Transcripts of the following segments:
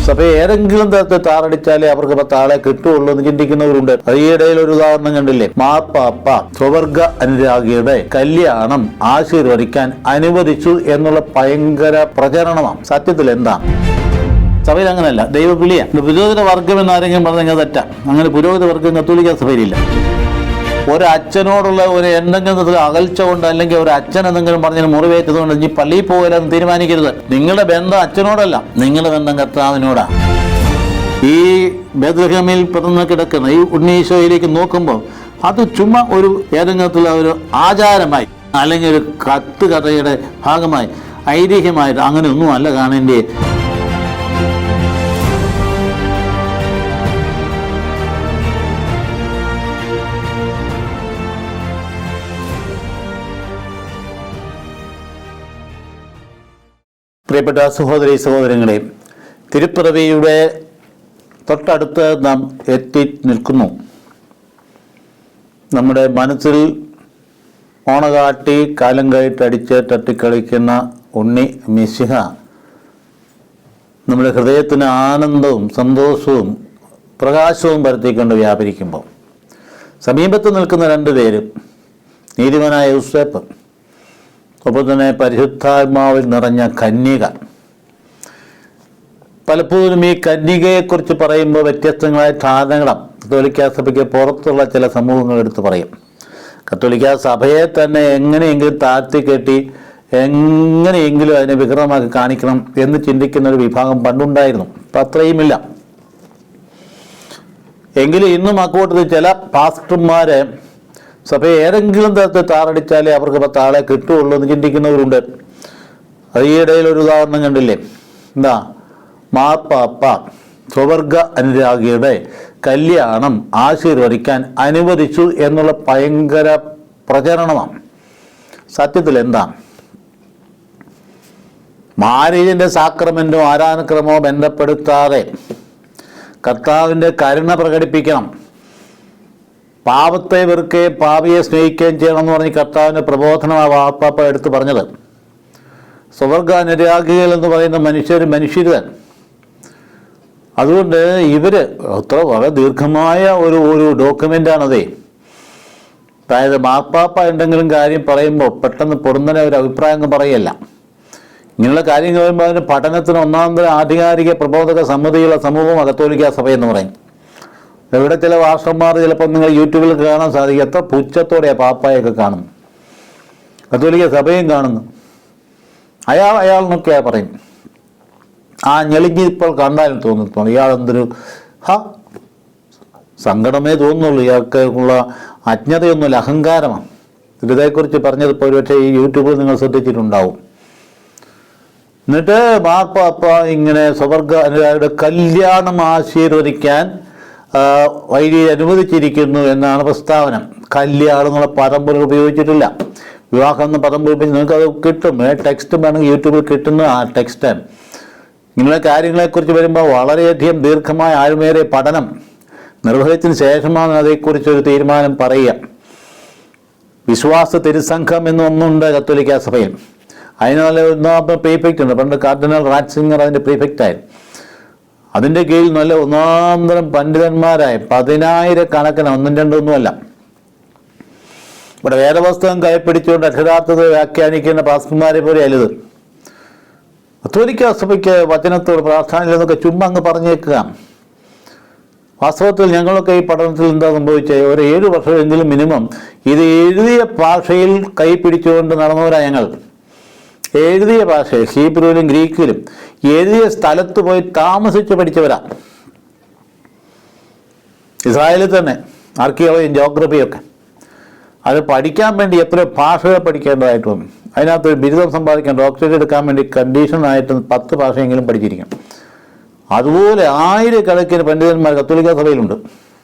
സഭയെ ഏതെങ്കിലും തരത്തിൽ താറടിച്ചാലേ അവർക്ക് 10 ആളെ കിട്ടുള്ളൂ എന്ന് ചിന്തിക്കുന്നവരുണ്ട്. ഈ ഇടയിൽ ഒരു ഉദാഹരണം കണ്ടില്ലേ? മാർപ്പാപ്പ സ്വവർഗ അനുരാഗിയുടെ കല്യാണം ആശീർവദിക്കാൻ അനുവദിച്ചു എന്നുള്ള ഭയങ്കര പ്രചരണമാണ്. സത്യത്തിൽ എന്താ? സഭയിൽ അങ്ങനെയല്ല, ദൈവവിളിയ. പുരോഹിത വർഗം എന്നാരെങ്കിലും പറഞ്ഞാൽ തെറ്റാ. അങ്ങനെ പുരോഹിത വർഗം കത്തോലിക്ക സഭയിലില്ല. ഒരച്ഛനോടുള്ള ഒരു എന്തെങ്കിലും അകൽച്ച കൊണ്ട്, അല്ലെങ്കിൽ ഒരു അച്ഛൻ എന്തെങ്കിലും പറഞ്ഞതിന് മുറിവേറ്റതുകൊണ്ട് ഇനി പള്ളിയിൽ പോകലെന്ന് തീരുമാനിക്കരുത്. നിങ്ങളുടെ ബന്ധം അച്ഛനോടല്ല, നിങ്ങളുടെ ബന്ധം കർത്താവിനോടാ. ഈ ബേത്ലഹേമിൽ പിറന്നു കിടക്കുന്ന ഈ ഉണ്ണീശോയിലേക്ക് നോക്കുമ്പോൾ അത് ചുമ്മാ ഒരു ഏതെങ്കിലും ഒരു ആചാരമായി, അല്ലെങ്കിൽ ഒരു കഥയുടെ ഭാഗമായി, ഐതിഹ്യമായിട്ട് അങ്ങനെയൊന്നും അല്ല കാണേണ്ടേ. പ്രിയപ്പെട്ട സഹോദരി സഹോദരങ്ങളെ, തിരുപ്പിറവിയുടെ തൊട്ടടുത്ത് നാം എത്തി നിൽക്കുന്നു. നമ്മുടെ മനസ്സിൽ ഓണകാട്ടി കാലം കയറ്റടിച്ച് തട്ടിക്കളിക്കുന്ന ഉണ്ണി മിശിഹ നമ്മുടെ ഹൃദയത്തിന് ആനന്ദവും സന്തോഷവും പ്രകാശവും പരത്തിക്കൊണ്ട് വ്യാപരിക്കുമ്പോൾ സമീപത്ത് നിൽക്കുന്ന 2 പേരും നീതിമാനായ യോസേപ്പ്, ഒപ്പം തന്നെ പരിശുദ്ധാത്മാവിൽ നിറഞ്ഞ കന്യക. പലപ്പോഴും ഈ കന്യകയെക്കുറിച്ച് പറയുമ്പോൾ വ്യത്യസ്തങ്ങളായ ധാരണകളാണ് കത്തോലിക്ക സഭയ്ക്ക് പുറത്തുള്ള ചില സമൂഹങ്ങൾ എടുത്ത് പറയും. കത്തോലിക്ക സഭയെ തന്നെ എങ്ങനെയെങ്കിലും താഴ്ത്തിക്കെട്ടി എങ്ങനെയെങ്കിലും അതിനെ വികൃതമാക്കി കാണിക്കണം എന്ന് ചിന്തിക്കുന്ന ഒരു വിഭാഗം പണ്ടുണ്ടായിരുന്നു. അപ്പം അത്രയുമില്ല. എങ്കിലും ഇന്നും അക്കൂട്ടത്തിൽ ചില പാസ്റ്റർമാരെ സഭയെ ഏതെങ്കിലും തരത്തിൽ താറടിച്ചാലേ അവർക്ക് 10 ആളെ കിട്ടുള്ളൂ എന്ന് ചിന്തിക്കുന്നവരുണ്ട്. ഈ ഇടയിൽ ഒരു ഉദാഹരണം കണ്ടില്ലേ? എന്താ? മാർപ്പാപ്പ സ്വവർഗ അനുരാഗിയുടെ കല്യാണം ആശീർവദിക്കാൻ അനുവദിച്ചു എന്നുള്ള ഭയങ്കര പ്രചരണമാണ്. സത്യത്തിൽ എന്താ? മാരേജിൻ്റെ സാക്രമെന്റോ ആരാധനക്രമോ ബന്ധപ്പെടുത്താതെ കർത്താവിൻ്റെ കരുണ പ്രകടിപ്പിക്കണം. പാപത്തെ വെറുക്കുകയും പാപിയെ സ്നേഹിക്കുകയും ചെയ്യണമെന്ന് പറഞ്ഞ് കർത്താവിൻ്റെ പ്രബോധനമാണ് മാർപ്പാപ്പ എടുത്തു പറഞ്ഞത്. സ്വവർഗ അനുരാഗികൾ എന്ന് പറയുന്ന മനുഷ്യരുതൻ. അതുകൊണ്ട് ഇവര് വളരെ ദീർഘമായ ഒരു ഡോക്യുമെൻ്റാണതേ. അതായത് മാർപ്പാപ്പ എന്തെങ്കിലും കാര്യം പറയുമ്പോൾ പെട്ടെന്ന് പൊടുന്നനെ ഒരു അഭിപ്രായം പറയല്ല. ഇങ്ങനെയുള്ള കാര്യങ്ങൾ പറയുമ്പോൾ അതിന് പഠനത്തിന് ഒന്നാന്തരം ആധികാരിക പ്രബോധക സമിതിയുള്ള സമൂഹം കത്തോലിക്ക സഭയെന്ന് പറയും. ഇവിടെ ചില വാർഷന്മാർ ചിലപ്പോൾ നിങ്ങൾ യൂട്യൂബിൽ കാണാൻ സാധിക്കും. എത്ര പുച്ഛത്തോടെയാണ് പാപ്പായൊക്കെ കാണുന്നു. കത്തോലിക്ക സഭയും കാണുന്നു. അയാൾ എന്നൊക്കെയാ പറയും. ആ ഞെളിഞ്ഞ് ഇപ്പോൾ കണ്ടാലും തോന്നുന്നു ഇയാളെന്തൊരു സങ്കടമേ തോന്നുന്നുള്ളൂ. ഇയാൾക്ക് ഉള്ള അജ്ഞതയൊന്നുമില്ല, അഹങ്കാരമാണ്. ഇതേക്കുറിച്ച് പറഞ്ഞതിപ്പോൾ ഒരുപക്ഷെ ഈ യൂട്യൂബിൽ നിങ്ങൾ ശ്രദ്ധിച്ചിട്ടുണ്ടാവും. എന്നിട്ട് മാർപ്പാപ്പ ഇങ്ങനെ സ്വവർഗ അനുരാഗിയുടെ കല്യാണം ആശീർവദിക്കാൻ വൈദികരെ അനുവദിച്ചിരിക്കുന്നു എന്നാണ് പ്രസ്താവന. കല്യാണം എന്നുള്ള പദം പോലും ഉപയോഗിച്ചിട്ടില്ല. വിവാഹം എന്ന പദം ഉപയോഗിച്ച് നിങ്ങൾക്കത് കിട്ടും. ടെക്സ്റ്റ് വേണമെങ്കിൽ യൂട്യൂബിൽ കിട്ടുന്ന ആ ടെക്സ്റ്റ്. ഇങ്ങനെയുള്ള കാര്യങ്ങളെക്കുറിച്ച് വരുമ്പോൾ വളരെയധികം ദീർഘമായ ആഴ്മേറിയ പഠനം നിർവഹിച്ചതിന് ശേഷമാണ് അതേക്കുറിച്ചൊരു തീരുമാനം പറയുക. വിശ്വാസ തിരുസംഘം എന്നൊന്നുണ്ട് കത്തോലിക്ക സഭയിൽ. അതിനുള്ള ഒന്നാമത്തെ പ്രീഫെക്റ്റ് ഉണ്ട്. പണ്ട് കാർഡിനൽ റാറ്റ്സിംഗർ അതിൻ്റെ പ്രീഫെക്റ്റായിരുന്നു. അതിൻ്റെ കീഴിൽ നല്ല ഒന്നാന്തരം പണ്ഡിതന്മാരായ 10,000 കണക്കിന് 1-2 ഇവിടെ വേദപുസ്തകം കൈപ്പിടിച്ചുകൊണ്ട് അക്ഷരാർത്ഥത വ്യാഖ്യാനിക്കുന്ന പാസ്റ്റർമാരെ പോലെ അല്ലത്. കത്തോലിക്ക സഭയ്ക്ക് വചനത്തോട് പ്രാധാന്യമില്ലെന്നൊക്കെ ചുമ്മാ അങ്ങ് പറഞ്ഞേക്കുക. വാസ്തവത്തിൽ ഞങ്ങളൊക്കെ ഈ പഠനത്തിൽ എന്താ സംഭവിച്ചത്? ഒരു 7 വർഷമെങ്കിലും മിനിമം ഇത് എഴുതിയ ഭാഷയിൽ കൈപ്പിടിച്ചുകൊണ്ട് നടന്നവരാ ഞങ്ങൾ. എഴുതിയ ഭാഷ ഹീബ്രുവിലും ഗ്രീക്കിലും എഴുതിയ സ്ഥലത്ത് പോയി താമസിച്ച് പഠിച്ചവരാ. ഇസ്രായേലിൽ തന്നെ ആർക്കിയോളജിയും ജോഗ്രഫിയൊക്കെ. അത് പഠിക്കാൻ വേണ്ടി എത്ര ഭാഷകൾ പഠിക്കേണ്ടതായിട്ട് വന്നു. അതിനകത്ത് ഒരു ബിരുദം സമ്പാദിക്കാൻ, ഡോക്ടറേറ്റ് എടുക്കാൻ വേണ്ടി കണ്ടീഷനായിട്ട് 10 ഭാഷയെങ്കിലും പഠിച്ചിരിക്കണം. അതുപോലെ 1000 കണക്കിന് പണ്ഡിതന്മാർ കത്തോലിക്ക സഭയിലുണ്ട്.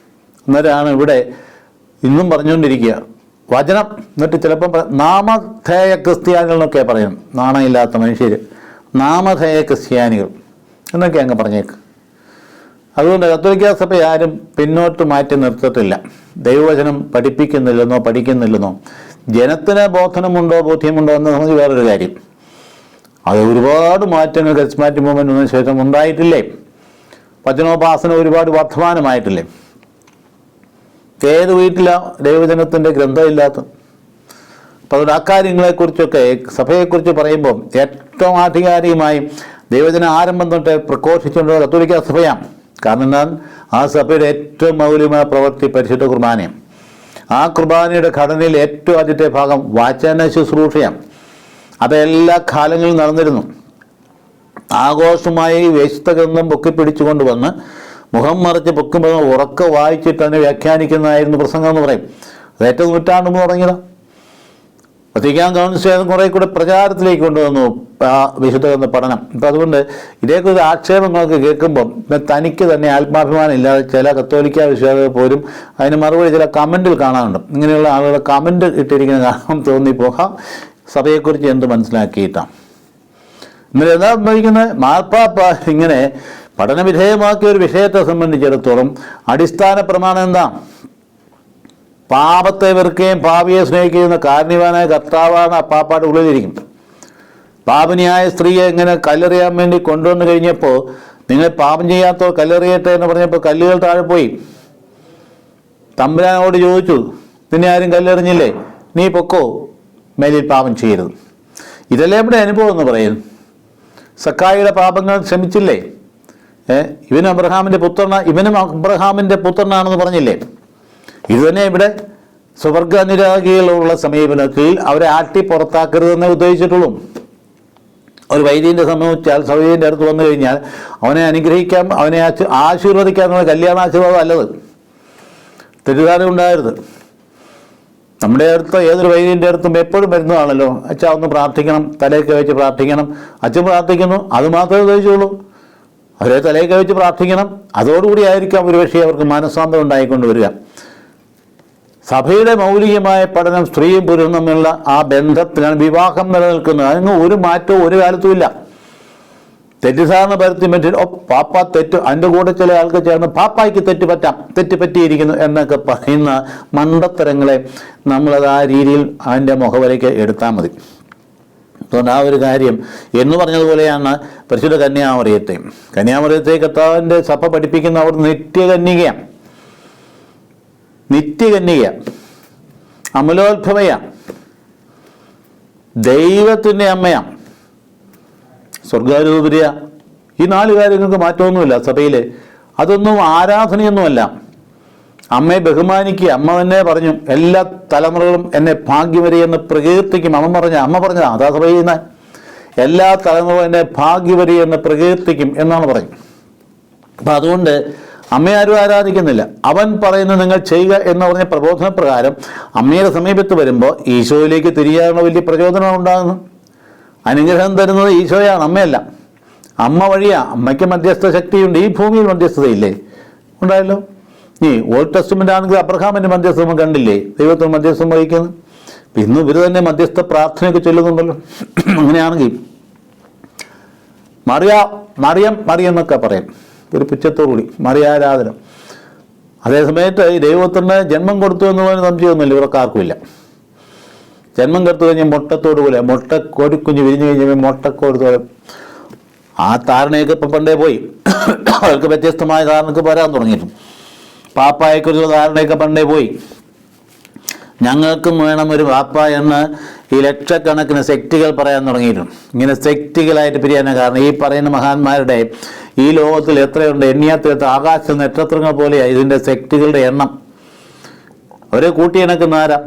അന്നേരമാണ് ഇവിടെ ഇന്നും പറഞ്ഞുകൊണ്ടിരിക്കുക വചനം. എന്നിട്ട് ചിലപ്പം നാമധേയ ക്രിസ്ത്യാനികൾ എന്നൊക്കെ പറയും. നാണമില്ലാത്ത മനുഷ്യർ, നാമധേയ ക്രിസ്ത്യാനികൾ എന്നൊക്കെ അങ്ങ് പറഞ്ഞേക്ക്. അതുകൊണ്ട് കത്തോലിക്ക സഭ ആരും പിന്നോട്ട് മാറ്റി നിർത്തത്തില്ല. ദൈവവചനം പഠിപ്പിക്കുന്നില്ലെന്നോ പഠിക്കുന്നില്ലെന്നോ ജനത്തിന് ബോധ്യമുണ്ടോ എന്ന് നമുക്ക് വേറൊരു കാര്യം. അത് ഒരുപാട് മാറ്റങ്ങൾ കരിസ്മാറ്റിക് മൂവ്മെന്റ് വന്നതിന് ശേഷം ഉണ്ടായിട്ടില്ലേ? വചനോപാസന ഒരുപാട് വർദ്ധമാനമായിട്ടില്ലേ? ഏത് വീട്ടിലാണ് ദൈവജനത്തിൻ്റെ ഗ്രന്ഥമില്ലാത്ത? അപ്പോൾ അതുകൊണ്ട് അക്കാര്യങ്ങളെക്കുറിച്ചൊക്കെ സഭയെക്കുറിച്ച് പറയുമ്പോൾ ഏറ്റവും ആധികാരികമായി ദൈവജന ആരംഭം തൊട്ട് പ്രഘോഷിച്ചുകൊണ്ട് കത്തോലിക്ക സഭയാണ്. കാരണം എന്നാൽ ആ സഭയുടെ ഏറ്റവും മൗലികമായ പ്രവൃത്തി പരിശുദ്ധ കുർബാനയും. ആ കുർബാനയുടെ ഘടനയിൽ ഏറ്റവും ആദ്യത്തെ ഭാഗം വചന ശുശ്രൂഷയാണ്. അത് എല്ലാ കാലങ്ങളിലും നടന്നിരുന്നു. ആഘോഷമായി വേശുദ്ധഗ്രന്ഥം പൊക്കിപ്പിടിച്ചുകൊണ്ട് വന്ന് മുഖം മറിച്ച് പൊക്കുമ്പോൾ ഉറക്ക വായിച്ചിട്ട് തന്നെ വ്യാഖ്യാനിക്കുന്നതായിരുന്നു പ്രസംഗം എന്ന് പറയും. അത് ഏറ്റവും നൂറ്റാണ്ട് മുമ്പ് തുടങ്ങിയതാണ്. വത്തിക്കാൻ കൗൺസിൽ കുറെ കൂടെ പ്രചാരത്തിലേക്ക് കൊണ്ടുവന്നു ആ വിശുദ്ധ പഠനം. അപ്പം അതുകൊണ്ട് ഇതേക്കുറിച്ച് ആക്ഷേപങ്ങളൊക്കെ കേൾക്കുമ്പം തനിക്ക് തന്നെ ആത്മാഭിമാനം ഇല്ലാതെ ചില കത്തോലിക്ക വിശ്വാസികൾ പോലും അതിന് മറുപടി ചില കമൻറ്റിൽ കാണാറുണ്ട്. ഇങ്ങനെയുള്ള ആളുകളുടെ കമൻറ്റ് ഇട്ടിരിക്കുന്ന കാണാൻ തോന്നിപ്പോകാം സഭയെക്കുറിച്ച് എന്ത് മനസ്സിലാക്കിയിട്ടാണ്. ഇന്നലെ എന്താ സംഭവിക്കുന്നത്? മാർപ്പാപ്പ ഇങ്ങനെ പഠനവിധേയമാക്കിയ ഒരു വിഷയത്തെ സംബന്ധിച്ചിടത്തോളം അടിസ്ഥാന പ്രമാണം എന്താ? പാപത്തെ വെറുക്കുകയും പാപിയെ സ്നേഹിക്കുന്ന കാരണവാനായ കർത്താവാണ് പാപ്പായുടെ ഉള്ളിലിരിക്കും. പാപിനിയായ സ്ത്രീയെ ഇങ്ങനെ കല്ലെറിയാൻ വേണ്ടി കൊണ്ടുവന്നു കഴിഞ്ഞപ്പോൾ നിങ്ങൾ പാപം ചെയ്യാത്തോ കല്ലെറിയട്ടെ എന്ന് പറഞ്ഞപ്പോൾ കല്ലുകൾ താഴെ പോയി. തമ്പുരാനോട് ചോദിച്ചു, നിന്നെ ആരും കല്ലെറിഞ്ഞില്ലേ? നീ പൊക്കോ, മേലിൽ പാപം ചെയ്യരുത്. ഇതല്ലേ ഇവിടെ അനുഭവം എന്ന് പറയുന്നു. സക്കായിയുടെ പാപങ്ങൾ ക്ഷമിച്ചില്ലേ? ഇവനും അബ്രഹാമിൻ്റെ പുത്രനാണെന്ന് പറഞ്ഞില്ലേ? ഇതുതന്നെ ഇവിടെ സ്വർഗ അനുരാഗികളുള്ള സമീപനത്തിൽ അവരെ ആട്ടി പുറത്താക്കരുതെന്നേ ഉദ്ദേശിച്ചിട്ടുള്ളൂ. ഒരു വൈദികൻ്റെ സംബന്ധിച്ചാൽ സൗദീൻ്റെ അടുത്ത് വന്നു കഴിഞ്ഞാൽ അവനെ അനുഗ്രഹിക്കാം, അവനെ ആശീർവദിക്കാനുള്ള കല്യാണാശീർവാദം അല്ലത്. തെറ്റിദ്ധാരണ ഉണ്ടാകരുത്. നമ്മുടെ അടുത്ത് ഏതൊരു വൈദികൻ്റെ അടുത്തും എപ്പോഴും വരുന്നതാണല്ലോ, അച്ഛാ ഒന്ന് പ്രാർത്ഥിക്കണം, തലയൊക്കെ വെച്ച് പ്രാർത്ഥിക്കണം. അച്ഛൻ പ്രാർത്ഥിക്കുന്നു, അത് മാത്രമേ ഉദ്ദേശിച്ചുള്ളൂ. അവരെ തലയൊക്കെ വെച്ച് പ്രാർത്ഥിക്കണം. അതോടുകൂടി ആയിരിക്കാം ഒരുപക്ഷെ അവർക്ക് മനസ്സാന്തം ഉണ്ടായിക്കൊണ്ട് വരിക. സഭയുടെ മൗലികമായ പഠനം സ്ത്രീയും പുരുഷനും തമ്മിലുള്ള ആ ബന്ധത്തിലാണ് വിവാഹം നിലനിൽക്കുന്നത്. അതിന് ഒരു മാറ്റവും ഒരു കാലത്തും ഇല്ല. തെറ്റിദ്ധാരണ പരത്തി മറ്റേ പാപ്പ തെറ്റ്, അതിൻ്റെ കൂടെ ചില ആൾക്ക് ചേർന്ന് പാപ്പായ്ക്ക് തെറ്റ് പറ്റിയിരിക്കുന്നു എന്നൊക്കെ പറയുന്ന മണ്ടത്തരങ്ങളെ നമ്മളത് ആ രീതിയിൽ അതിൻ്റെ മുഖവരയ്ക്ക് എടുത്താൽ മതി. അതുകൊണ്ട് ആ ഒരു കാര്യം എന്ന് പറഞ്ഞതുപോലെയാണ് പരിശുദ്ധ കന്യാമറിയത്തെ കർത്താവിൻ്റെ സഭ പഠിപ്പിക്കുന്ന അവർ നിത്യകന്യകയാണ്, അമലോത്ഭവയാണ്, ദൈവത്തിൻ്റെ അമ്മയാണ്, സ്വർഗാരൂപരിയ. ഈ 4 കാര്യങ്ങൾക്ക് മാറ്റമൊന്നുമില്ല സഭയിൽ. അതൊന്നും ആരാധനയൊന്നുമല്ല. അമ്മയെ ബഹുമാനിക്കുക. അമ്മ തന്നെ പറഞ്ഞു, എല്ലാ തലമുറകളും എന്നെ ഭാഗ്യവരിയെന്ന് പ്രകീർത്തിക്കും. അമ്മ പറഞ്ഞതാ. അതാ സഭ ചെയ്യുന്ന എല്ലാ തലമുറകളും എന്നെ ഭാഗ്യവരിയെന്ന് പ്രകീർത്തിക്കും എന്നാണ് പറഞ്ഞു. അപ്പം അതുകൊണ്ട് അമ്മയെ ആരും ആരാധിക്കുന്നില്ല. അവൻ പറയുന്നത് നിങ്ങൾ ചെയ്യുക എന്ന് പറഞ്ഞ പ്രബോധന പ്രകാരം അമ്മയുടെ സമീപത്ത് വരുമ്പോൾ ഈശോയിലേക്ക് തിരിയാനുള്ള വലിയ പ്രചോദനം ഉണ്ടാകുന്നു. അനുഗ്രഹം തരുന്നത് ഈശോയാണ്, അമ്മയല്ല. അമ്മ വഴിയാണ്. അമ്മയ്ക്ക് മധ്യസ്ഥ ശക്തിയുണ്ട്. ഈ ഭൂമിയിൽ മധ്യസ്ഥതയില്ലേ? ഉണ്ടായല്ലോ. ഈ ഓൾഡ് ടെസ്റ്റ്മെന്റ് ആണെങ്കിൽ അബ്രഹാമിന്റെ മധ്യസ്ഥം കണ്ടില്ലേ? ദൈവത്തിന് മധ്യസ്ഥം വഹിക്കുന്നു. ഇന്ന് ഇവർ തന്നെ മധ്യസ്ഥ പ്രാർത്ഥനയൊക്കെ ചൊല്ലുന്നുണ്ടല്ലോ. അങ്ങനെയാണെങ്കിൽ മറിയം എന്നൊക്കെ പറയും ഒരു പുച്ഛത്തോടുകൂടി, മറിയാരാധന. അതേസമയത്ത് ഈ ദൈവത്തിന് ജന്മം കൊടുത്തു എന്ന് പറയുന്ന സംശയമൊന്നുമില്ല, ഇവർക്ക് ആർക്കുമില്ല. ജന്മം കൊടുത്തു കഴിഞ്ഞാൽ മുട്ടത്തോടു പോലെ, കോഴിക്കുഞ്ഞ് വിരിഞ്ഞു കഴിഞ്ഞാൽ മുട്ടക്കോടുത്തോളം. ആ ധാരണയൊക്കെ ഇപ്പം പണ്ടേ പോയി. അവർക്ക് വ്യത്യസ്തമായ ധാരണക്ക് വരാൻ തുടങ്ങിയിട്ടും പാപ്പായെക്കുറിച്ചുള്ള ധാരണയൊക്കെ പണ്ടേ പോയി. ഞങ്ങൾക്കും വേണം ഒരു പാപ്പ എന്ന് ഈ ലക്ഷക്കണക്കിന് സെക്റ്റുകൾ പറയാൻ തുടങ്ങിയിട്ടുണ്ട്. ഇങ്ങനെ സെക്റ്റുകളായിട്ട് പിരിയാൻ കാരണം ഈ പറയുന്ന മഹാന്മാരുടെ ഈ ലോകത്തിൽ എത്രയുണ്ട്, എണ്ണിയാത്തിലെത്ര ആകാശ നക്ഷത്രങ്ങൾ പോലെയാണ് ഇതിൻ്റെ സെക്റ്റുകളുടെ എണ്ണം. അവരെ കൂട്ടിയിണക്കുന്ന ആരാ?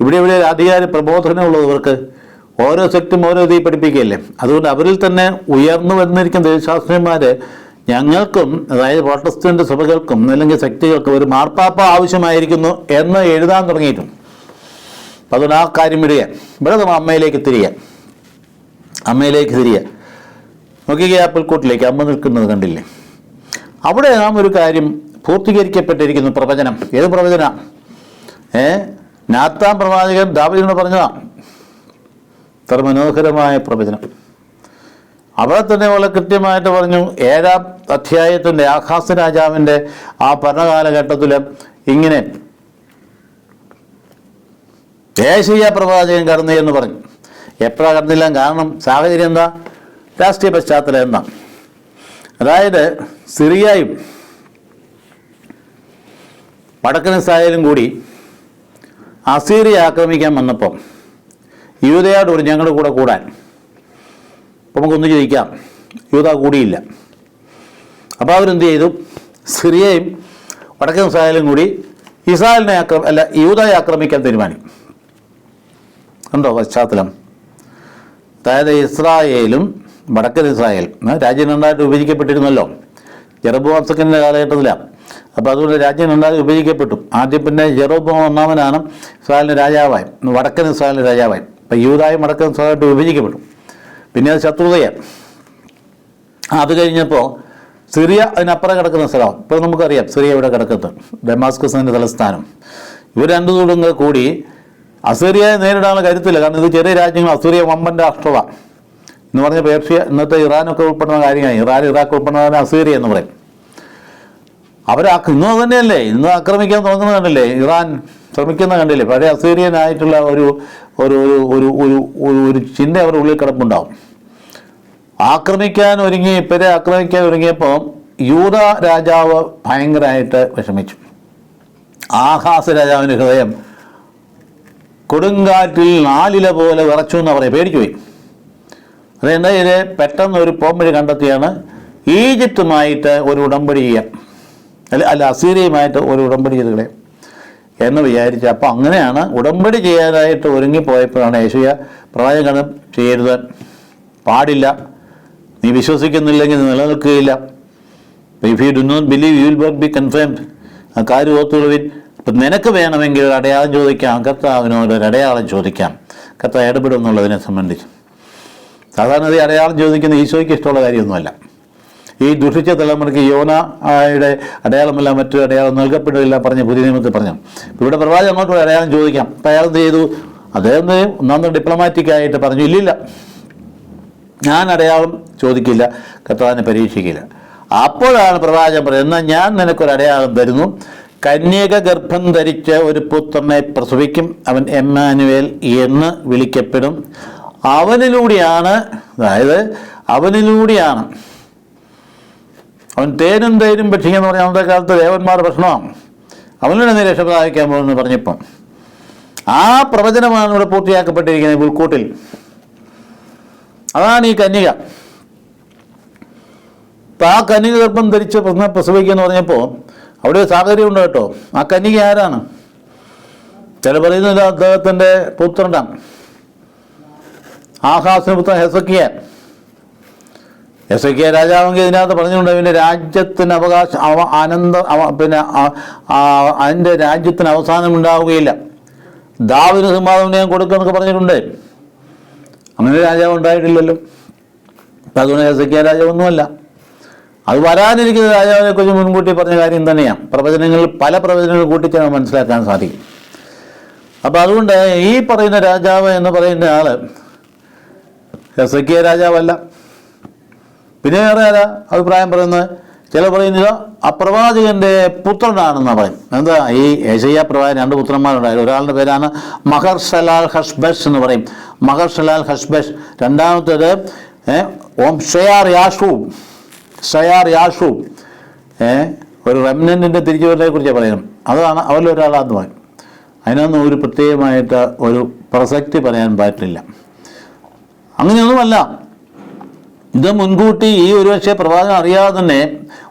ഇവിടെ അധികാര പ്രബോധനമുള്ളത് ഇവർക്ക്. ഓരോ സെക്റ്റും ഓരോ രീതി പഠിപ്പിക്കുകയല്ലേ. അതുകൊണ്ട് അവരിൽ തന്നെ ഉയർന്നു വന്നിരിക്കുന്ന ദൈവശാസ്ത്രജ്ഞന്മാർ ഞങ്ങൾക്കും, അതായത് പ്രോട്ടസ്റ്റന്റ് സഭകൾക്കും അല്ലെങ്കിൽ സെക്റ്റുകൾക്കും ഒരു മാർപ്പാപ്പ ആവശ്യമായിരിക്കുന്നു എന്ന് എഴുതാൻ തുടങ്ങിയിട്ടുണ്ട്. അപ്പം അതുകൊണ്ട് ആ കാര്യം വിടുക. ഇവിടെ നമ്മൾ അമ്മയിലേക്ക് തിരിയുക. നോക്കിക്കുക, ആപ്പിൾക്കൂട്ടിലേക്ക് അമ്മ നിൽക്കുന്നത് കണ്ടില്ലേ? അവിടെ നാം ഒരു കാര്യം പൂർത്തീകരിക്കപ്പെട്ടിരിക്കുന്നു. പ്രവചനം. ഏത് പ്രവചന? നാത്താൻ പ്രവാചകൻ ദാവീദിനോട് പറഞ്ഞതാണ്. ഇത്ര മനോഹരമായ പ്രവചനം. അവിടെ തന്നെ വളരെ കൃത്യമായിട്ട് പറഞ്ഞു. 7-ാം അധ്യായത്തിൻ്റെ ആഹാസ് രാജാവിൻ്റെ ആ ഭരണകാലഘട്ടത്തിൽ ഇങ്ങനെ യേശയ്യാ പ്രവാചകൻ കടന്നു എന്ന് പറഞ്ഞു. എപ്പോഴാണ് കടന്നില്ല? കാരണം സാഹചര്യം എന്താ? രാഷ്ട്രീയ പശ്ചാത്തലം എന്താ? അതായത് സിറിയയും വടക്കൻ ഇസ്രായേലും കൂടി അസീറിയ ആക്രമിക്കാൻ വന്നപ്പം യൂദയോട് ഒരു ഞങ്ങളുടെ കൂടെ കൂടാൻ. അപ്പോൾ നമുക്കൊന്ന് ചോദിക്കാം, യൂദ കൂടിയില്ല. അപ്പോൾ അവരെന്ത് ചെയ്തു? സിറിയയും വടക്കൻ ഇസ്രായേലും കൂടി യൂദയെ ആക്രമിക്കാൻ തീരുമാനിക്കും. ഉണ്ടോ പശ്ചാത്തലം? അതായത് ഇസ്രായേലും വടക്കൻ ഇസ്രായേൽ രാജ്യം രണ്ടായിട്ട് വിഭജിക്കപ്പെട്ടിരുന്നല്ലോ ജെറോബോഅമിന്റെ കാലഘട്ടത്തിലാണ്. അപ്പോൾ അതുകൊണ്ട് രാജ്യം രണ്ടായി വിഭജിക്കപ്പെട്ടു. ആദ്യം പിന്നെ ജെറോബോഅം ഒന്നാമനാണ് ഇസ്രായേലിൻ്റെ രാജാവായി, വടക്കൻ ഇസ്രായേലിൻ്റെ രാജാവായി. അപ്പോൾ യൂദായും വടക്കൻ ഇസ്രായേലായിട്ട് വിഭജിക്കപ്പെട്ടു. പിന്നെ അത് ശത്രുതയാണ്. അത് കഴിഞ്ഞപ്പോൾ സിറിയ അതിനപ്പുറം കിടക്കുന്ന സ്ഥലം. ഇപ്പോൾ നമുക്കറിയാം സിറിയ ഇവിടെ കിടക്കുന്നത്, ഡമാസ്കസിൻ്റെ തലസ്ഥാനം. ഇവർ രണ്ടു കൂടെ കൂടി അസീറിയയെ നേരിടാനുള്ള കരുത്തില്ല. കാരണം ഇത് ചെറിയ രാജ്യങ്ങൾ. അസീറിയ വമ്പൻ രാഷ്ട്രമാണ് എന്ന് പറഞ്ഞ പേർഷ്യ, ഇന്നത്തെ ഇറാനൊക്കെ ഉൾപ്പെടുന്ന കാര്യമായി. ഇറാഖ് ഉൾപ്പെടുന്നതാണ് അസീറിയ എന്ന് പറയും. ഇന്നും തന്നെയല്ലേ, ഇന്ന് ആക്രമിക്കാൻ തുടങ്ങുന്നത് കണ്ടില്ലേ, ഇറാൻ ശ്രമിക്കുന്ന കണ്ടില്ലേ. പഴയ അസീറിയനായിട്ടുള്ള ഒരു ഒരു ഒരു ഒരു ഒരു ചിന്ത അവരുടെ ഉള്ളിൽ കിടപ്പുണ്ടാവും. ആക്രമിക്കാൻ ഒരുങ്ങിയപ്പോൾ യൂദ രാജാവ് ഭയങ്കരമായിട്ട് വിഷമിച്ചു. ആഹാസ് രാജാവിൻ്റെ ഹൃദയം കൊടുങ്കാറ്റിൽ 4 ഇല പോലെ വിറച്ചു എന്ന് പറയും. പേടിച്ചുപോയി. അതെന്തായാലും പെട്ടെന്ന് ഒരു പോംവഴി കണ്ടെത്തിയാണ് ഈജിപ്തുമായിട്ട് ഒരു ഉടമ്പടി ചെയ്യാം, അല്ല അസീറിയയുമായിട്ട് ഒരു ഉടമ്പടി ചെയ്തുകളെ എന്ന് വിചാരിച്ചു. അപ്പോൾ അങ്ങനെയാണ് ഉടമ്പടി ചെയ്യാനായിട്ട് ഒരുങ്ങിപ്പോയപ്പോഴാണ് യെശയ്യാ പ്രവാചകൻ ചെയ്യരുത്, പാടില്ല, നീ വിശ്വസിക്കുന്നില്ലെങ്കിൽ നിലനിൽക്കുകയില്ല. If you do not believe you will be confirmed. ആ കാര്യം ഓർത്തുകൊള്ളുവിൻ. അപ്പം നിനക്ക് വേണമെങ്കിൽ ഒരു അടയാളം ചോദിക്കാം, കർത്താവിനോട് ഒരു അടയാളം ചോദിക്കാം, കർത്താവ് ഇടപെടും എന്നുള്ളതിനെ സംബന്ധിച്ച്. സാധാരണ ഈ അടയാളം ചോദിക്കുന്ന ഈശോയ്ക്ക് ഇഷ്ടമുള്ള കാര്യമൊന്നുമല്ല. ഈ ദുഷിച്ച തലമുറയ്ക്ക് യോനയുടെ അടയാളമല്ല മറ്റൊരു അടയാളം നൽകപ്പെടില്ല പറഞ്ഞ് പുതിയ നിയമത്തിൽ പറഞ്ഞു. ഇവിടെ പ്രവാചകൻ അങ്ങോട്ട് ഒരു അടയാളം ചോദിക്കാം. അപ്പം അയാൾ എന്ത് ചെയ്തു? അദ്ദേഹം ഒന്നാമത് ഡിപ്ലോമാറ്റിക്കായിട്ട് പറഞ്ഞു, ഇല്ലില്ല, ഞാൻ അടയാളം ചോദിക്കില്ല, കർത്താവിനെ പരീക്ഷിക്കില്ല. അപ്പോഴാണ് പ്രവാചകൻ പറയുന്നത്, എന്നാൽ ഞാൻ നിനക്കൊരു അടയാളം തരുന്നു, കന്യക ഗർഭം ധരിച്ച് ഒരു പുത്രനെ പ്രസവിക്കും, അവൻ എമ്മാനുവേൽ എന്ന് വിളിക്കപ്പെടും. അവനിലൂടെയാണ് അവൻ തേനും ഭക്ഷിക്കാന്ന് പറഞ്ഞാൽ അന്നത്തെ കാലത്ത് ദേവന്മാരുടെ ഭക്ഷണമാണ്, അവനിലൂടെ നീ രക്ഷ പ്രാപിക്കാൻ പോകുമെന്ന് പറഞ്ഞപ്പം ആ പ്രവചനമാണ് ഇവിടെ പൂർത്തിയാക്കപ്പെട്ടിരിക്കുന്നത് പുൽക്കൂട്ടിൽ. അതാണ് ഈ കന്യക. അപ്പം ആ കന്യക ഗർഭം ധരിച്ച് പ്രസവിക്കുക എന്ന് പറഞ്ഞപ്പോൾ അവിടെ ഒരു സാഹചര്യം ഉണ്ട് കേട്ടോ. ആ കന്യക ആരാണ്? ചില പറയുന്നത് അദ്ദേഹത്തിൻ്റെ പുത്രനാണ്, ആഹാസിന് പുത്രൻ ഹെസക്കിയ രാജാവെങ്കിൽ ഇതിനകത്ത് പറഞ്ഞിട്ടുണ്ട് അവൻ്റെ രാജ്യത്തിന് അവകാശം അതിൻ്റെ രാജ്യത്തിന് അവസാനം ഉണ്ടാവുകയില്ല, ദാവീദിന് സിംഹാസനം ഞാൻ കൊടുക്കുമെന്നൊക്കെ പറഞ്ഞിട്ടുണ്ട്. അങ്ങനെ രാജാവ് ഉണ്ടായിട്ടില്ലല്ലോ. അപ്പം അതുകൊണ്ട് ഹെസക്കിയ രാജാവൊന്നുമല്ല. അത് വരാനിരിക്കുന്ന രാജാവിനെ കുറിച്ച് മുൻകൂട്ടി പറഞ്ഞ കാര്യം തന്നെയാണ്. പല പ്രവചനങ്ങൾ കൂട്ടിച്ചാൽ മനസ്സിലാക്കാൻ സാധിക്കും. അപ്പം അതുകൊണ്ട് ഈ പറയുന്ന രാജാവ് എന്ന് പറയുന്ന ആള് ഹെസക്കിയ രാജാവല്ല. പിന്നെ വേറെ ആരാ അഭിപ്രായം പറയുന്നത്? ചില പറയുന്നത് ആ പ്രവാചകന്റെ പുത്രനാണെന്ന് പറയും. എന്താ ഈ യെശയ്യാ പ്രവാചകൻ 2 പുത്രന്മാരുണ്ടായിരുന്നു. ഒരാളുടെ പേരാണ് മഹർഷലാൽ ഹഷ്ബഷ് എന്ന് പറയും, മഹർഷലാൽ ഹഷ്ബഷ്. രണ്ടാമത്തേത് ഷയാർ യാഷൂബ്. ഒരു റെമനന്റിന്റെ തിരിച്ചുവരനെ കുറിച്ച് പറയണം. അതാണ് അവരിലൊരാളാന്ന് പറയും. അതിനൊന്നും ഒരു പ്രത്യേകമായിട്ട് ഒരു പ്രസക്തി പറയാൻ പറ്റില്ല. അങ്ങനെയൊന്നുമല്ല. ഇത് മുൻകൂട്ടി ഈ ഒരുപക്ഷെ പ്രവാചകൻ അറിയാതെ തന്നെ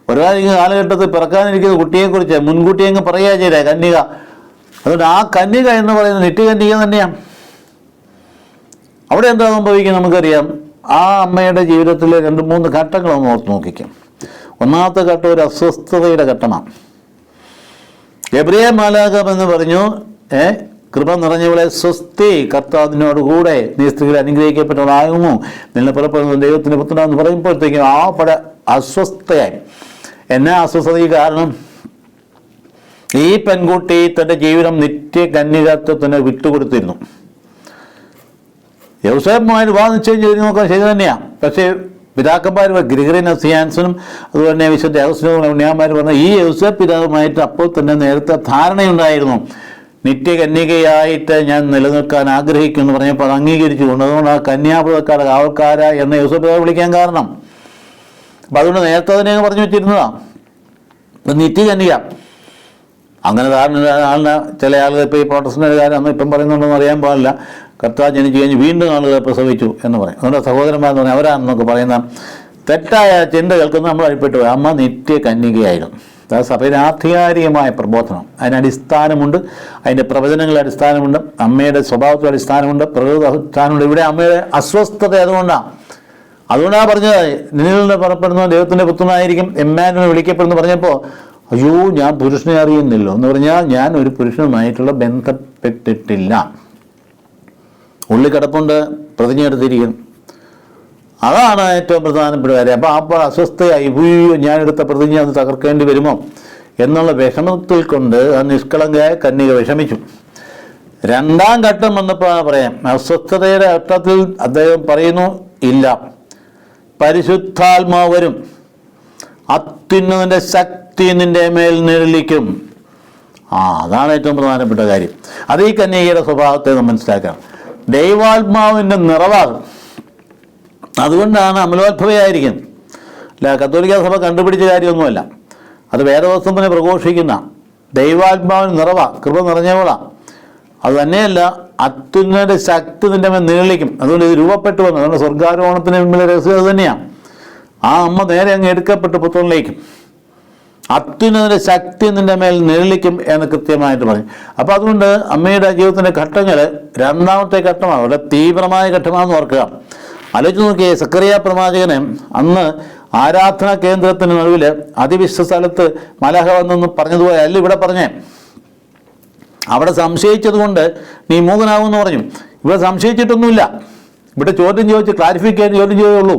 ഒരാളിങ്ങനെ കാലഘട്ടത്തിൽ പിറക്കാനിരിക്കുന്ന കുട്ടിയെക്കുറിച്ച് മുൻകൂട്ടി അങ്ങ് പറയുക ചെയ്തേ കന്യക. അതുകൊണ്ട് ആ കന്യക എന്ന് പറയുന്നത് നിത്യകന്യക തന്നെയാണ്. അവിടെ എന്താ സംഭവിക്കുക നമുക്കറിയാം. ആ അമ്മയുടെ ജീവിതത്തിലെ 2-3 ഘട്ടങ്ങളൊന്ന് ഓർത്ത് നോക്കിക്കും. ഒന്നാമത്തെ ഘട്ടം ഒരു അസ്വസ്ഥതയുടെ ഘട്ടമാണ്. ഗബ്രിയേൽ മാലാഖ എന്ന് പറഞ്ഞു, കൃപ നിറഞ്ഞവളെ സ്വസ്തി, കർത്താവിനോട് കൂടെ നീ സ്ത്രീകൾ അനുഗ്രഹിക്കപ്പെട്ടവളാകുന്നു, നിന്നെ പുറപ്പെടുന്ന ദൈവത്തിൻ്റെ പുത്രനാന്ന് പറയുമ്പോഴത്തേക്കും ആ അസ്വസ്ഥയായി. എന്നാ അസ്വസ്ഥതയ്ക്ക് കാരണം? ഈ പെൺകുട്ടി തൻ്റെ ജീവിതം നിത്യ കന്യകത്വത്തിന് വിട്ടുകൊടുത്തിരുന്നു. യൗസേപ്പുമായിട്ട് വിവാഹം നിശ്ചയം ചെയ്ത് നോക്കാൻ ശരി തന്നെയാണ്. പക്ഷേ പിതാക്കന്മാർ ഗ്രിഗറി നസിയാൻസനും അതുപോലെ തന്നെ വിശുദ്ധ യൗസേപ്പും ഉണ്ണിയാന്മാർ പറഞ്ഞ ഈ യൗസേപ്പ് പിതാവുമായിട്ട് അപ്പോൾ തന്നെ നേരത്തെ ധാരണയുണ്ടായിരുന്നു. നിത്യകന്യകയായിട്ട് ഞാൻ നിലനിൽക്കാൻ ആഗ്രഹിക്കുന്നു പറഞ്ഞപ്പോൾ അത് അംഗീകരിച്ചുകൊണ്ട് അതുകൊണ്ട് ആ കന്യാപുരക്കാരുടെ കാവൽക്കാര എന്ന യൗസേപ്പ് പിതാവ് വിളിക്കാൻ കാരണം അപ്പം അതുകൊണ്ട് നേരത്തെ തന്നെ പറഞ്ഞു വെച്ചിരുന്നതാണ്. ഇപ്പം നിത്യകന്യക അങ്ങനെ ആളിനെ ചില ആളുകൾ ഇപ്പോൾ ഈ പ്രോട്ടസ്റ്റന്റുകാർ അന്ന് ഇപ്പം പറയുന്നുണ്ടെന്ന് അറിയാൻ പാടില്ല. കർത്താവ് ജനിച്ചു കഴിഞ്ഞ് വീണ്ടും ആളുകളെ പ്രസവിച്ചു എന്ന് പറയും. അതുകൊണ്ട് സഹോദരന്മാരെന്ന് പറഞ്ഞാൽ അവരാണെന്നൊക്കെ പറയുന്ന തെറ്റായ ചിന്ത കേൾക്കുന്ന നമ്മൾ അടിപ്പെട്ടു പോയി. അമ്മ നിത്യകന്യകയായിരുന്നു. അത് സഭയുടെ ആധികാരികമായ പ്രബോധനം, അതിന് അടിസ്ഥാനമുണ്ട്, അതിൻ്റെ പ്രവചനങ്ങളുടെ അടിസ്ഥാനമുണ്ട്, അമ്മയുടെ സ്വഭാവത്തിൽ അടിസ്ഥാനമുണ്ട്, പ്രകൃതി അടിസ്ഥാനമുണ്ട്. ഇവിടെ അമ്മയുടെ അസ്വസ്ഥത അതുകൊണ്ടാണ് പറഞ്ഞത് നിന്നിൽ നിന്ന് പുറപ്പെടുന്ന ദൈവത്തിൻ്റെ പുത്രനായിരിക്കും എമ്മാനുവൽ വിളിക്കപ്പെടുന്നു പറഞ്ഞപ്പോൾ അയ്യോ ഞാൻ പുരുഷനെ അറിയുന്നില്ലോ എന്ന് പറഞ്ഞാൽ ഞാൻ ഒരു പുരുഷനുമായിട്ടുള്ള ബന്ധപ്പെട്ടിട്ടില്ല. ഉള്ളിൽ കിടപ്പുണ്ട്, പ്രതിജ്ഞ എടുത്തിരിക്കുന്നു. അതാണ് ഏറ്റവും പ്രധാനപ്പെട്ട കാര്യം. അപ്പോൾ അസ്വസ്ഥയായി ഞാനെടുത്ത പ്രതിജ്ഞ അത് തകർക്കേണ്ടി വരുമോ എന്നുള്ള വിഷമത്തിൽ കൊണ്ട് ആ നിഷ്കളങ്കയായ കന്യക വിഷമിച്ചു. രണ്ടാം ഘട്ടം വന്നപ്പോൾ പറയാം, അസ്വസ്ഥതയുടെ ഘട്ടത്തിൽ അദ്ദേഹം പറയുന്നു ഇല്ല, പരിശുദ്ധാത്മാവ് വരും, അത്യുന്നതന്റെ ശക്തി നിന്റെ മേൽ നിഴലിക്കും. അതാണ് ഏറ്റവും പ്രധാനപ്പെട്ട കാര്യം. അത് ഈ കന്യകയുടെ സ്വഭാവത്തെ നാം മനസ്സിലാക്കണം. ദൈവാത്മാവിൻ്റെ നിറവാകും. അതുകൊണ്ടാണ് അമലോത്ഭവയായിരിക്കുന്നത്. അല്ല, കത്തോലിക്ക സഭ കണ്ടുപിടിച്ച കാര്യമൊന്നുമല്ല, അത് വേദവസ്തുവിനെ പ്രഘോഷിക്കുന്ന ദൈവാത്മാവിന് നിറവാ, കൃപ നിറഞ്ഞവളാണ്. അത് തന്നെയല്ല, അത്യുന്നതന്റെ ശക്തി നിന്റെ മേൽ നിഴലിക്കും. അതുകൊണ്ട് ഇത് രൂപപ്പെട്ടു വന്നു. അതുകൊണ്ട് സ്വർഗാരോഹണത്തിന് മുമ്പിലെ രഹസ്യം അത് തന്നെയാണ്. ആ അമ്മ നേരെ അങ്ങ് എടുക്കപ്പെട്ടു പുത്രനിലേക്കും. അത്യുന്നതന്റെ ശക്തി നിന്റെ മേൽ നിഴലിക്കും എന്ന് കൃത്യമായിട്ട് പറയും. അപ്പോൾ അതുകൊണ്ട് അമ്മയുടെ ജീവിതത്തിൻ്റെ ഘട്ടങ്ങൾ രണ്ടാമത്തെ ഘട്ടമാണ്, വളരെ തീവ്രമായ ഘട്ടമാണെന്ന് ഓർക്കുക. ആലോചിച്ച് നോക്കിയേ, സക്കറിയ പ്രവാചകനെ അന്ന് ആരാധനാ കേന്ദ്രത്തിന് നടുവിൽ അതിവിശ്വ സ്ഥലത്ത് മലഹ വന്നെന്ന് പറഞ്ഞതുപോലെ അല്ല ഇവിടെ പറഞ്ഞേ. അവിടെ സംശയിച്ചത് കൊണ്ട് നീ മൂകനാകുമെന്ന് പറഞ്ഞു. ഇവിടെ സംശയിച്ചിട്ടൊന്നുമില്ല. ഇവിടെ ചോദ്യം ചോദിച്ച് ക്ലാരിഫിക്കേഷൻ ചോദ്യം ചെയ്യുള്ളൂ.